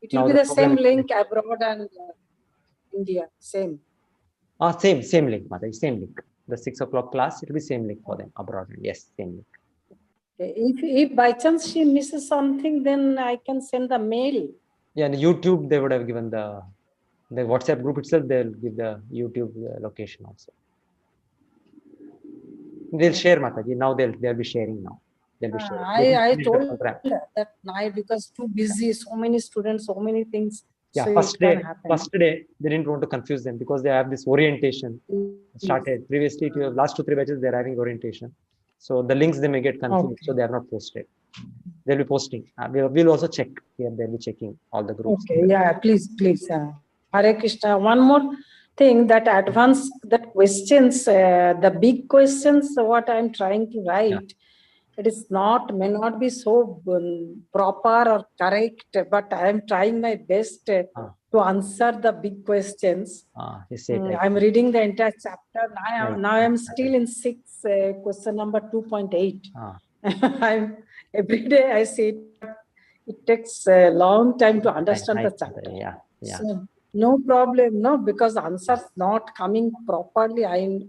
It will be the same link abroad and India, same. Same link, Mataji, same link. The 6 o'clock class, it will be same link for them abroad. And yes, same link. Okay. If by chance she misses something, then I can send the mail. Yeah, in YouTube, they would have given the WhatsApp group itself, they'll give the YouTube location also. They'll share, Mataji. Now they'll be sharing now. They'll be sharing. I told that night because too busy, so many students, so many things. Yeah, so first day they didn't want to confuse them because they have this orientation started. Previously, last 2-3 batches they're having orientation. So the links they may get confused, so they are not posted. They'll be posting. We'll also check here. They'll be checking all the groups. Okay, yeah, please. Hare Krishna. One more thing, that advance, that questions, the big questions, what I'm trying to write, it is may not be so proper or correct, but I am trying my best to answer the big questions. I'm reading the entire chapter. Now I'm still in 6, question number 2.8. Every day I say it takes a long time to understand the chapter. So, no problem, no, because answers not coming properly.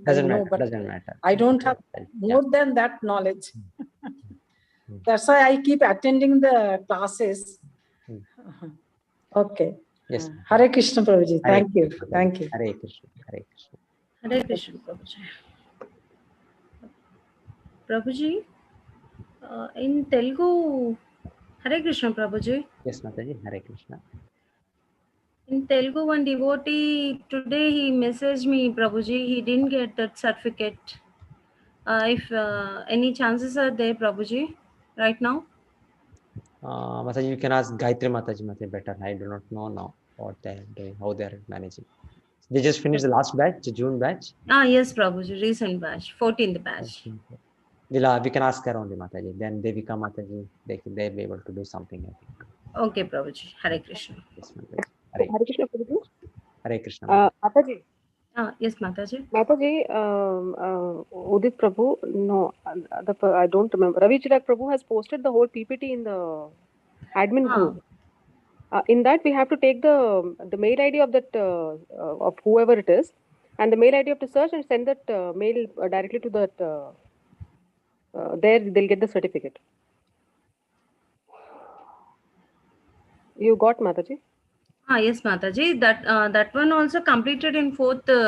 Doesn't matter. I don't have more than that knowledge. That's why I keep attending the classes. Okay. Yes. Hare Krishna, Prabhuji. Thank you. Hare Krishna. Hare Krishna, Prabhuji. Prabhuji, in Telugu, Hare Krishna, Prabhuji. Yes, Mataji. Hare Krishna. In Telugu, one devotee today he messaged me, Prabhuji. He didn't get that certificate. If any chances are there, Prabhuji, right now? Mataji, you can ask Gayatri Mataji better. I do not know now what they're doing, how they're managing. They just finished the last batch, the June batch. Yes, Prabhuji, recent batch, 14th batch. We can ask her only, Mataji. Then they become Mataji. They'll be able to do something, I think. Okay, Prabhuji. Hare Krishna. Yes, Mataji. Hare Krishna, Prabhuji. Hare Krishna. Mataji. Yes, Mataji. Mataji, Udit Prabhu, no, I don't remember. Ravi Chirag Prabhu has posted the whole PPT in the admin group. In that, we have to take the mail ID of that of whoever it is, and the mail ID of the search, and send that mail directly to that. There, they'll get the certificate. You got, Mataji? Yes, Mataji. That one also completed in 4th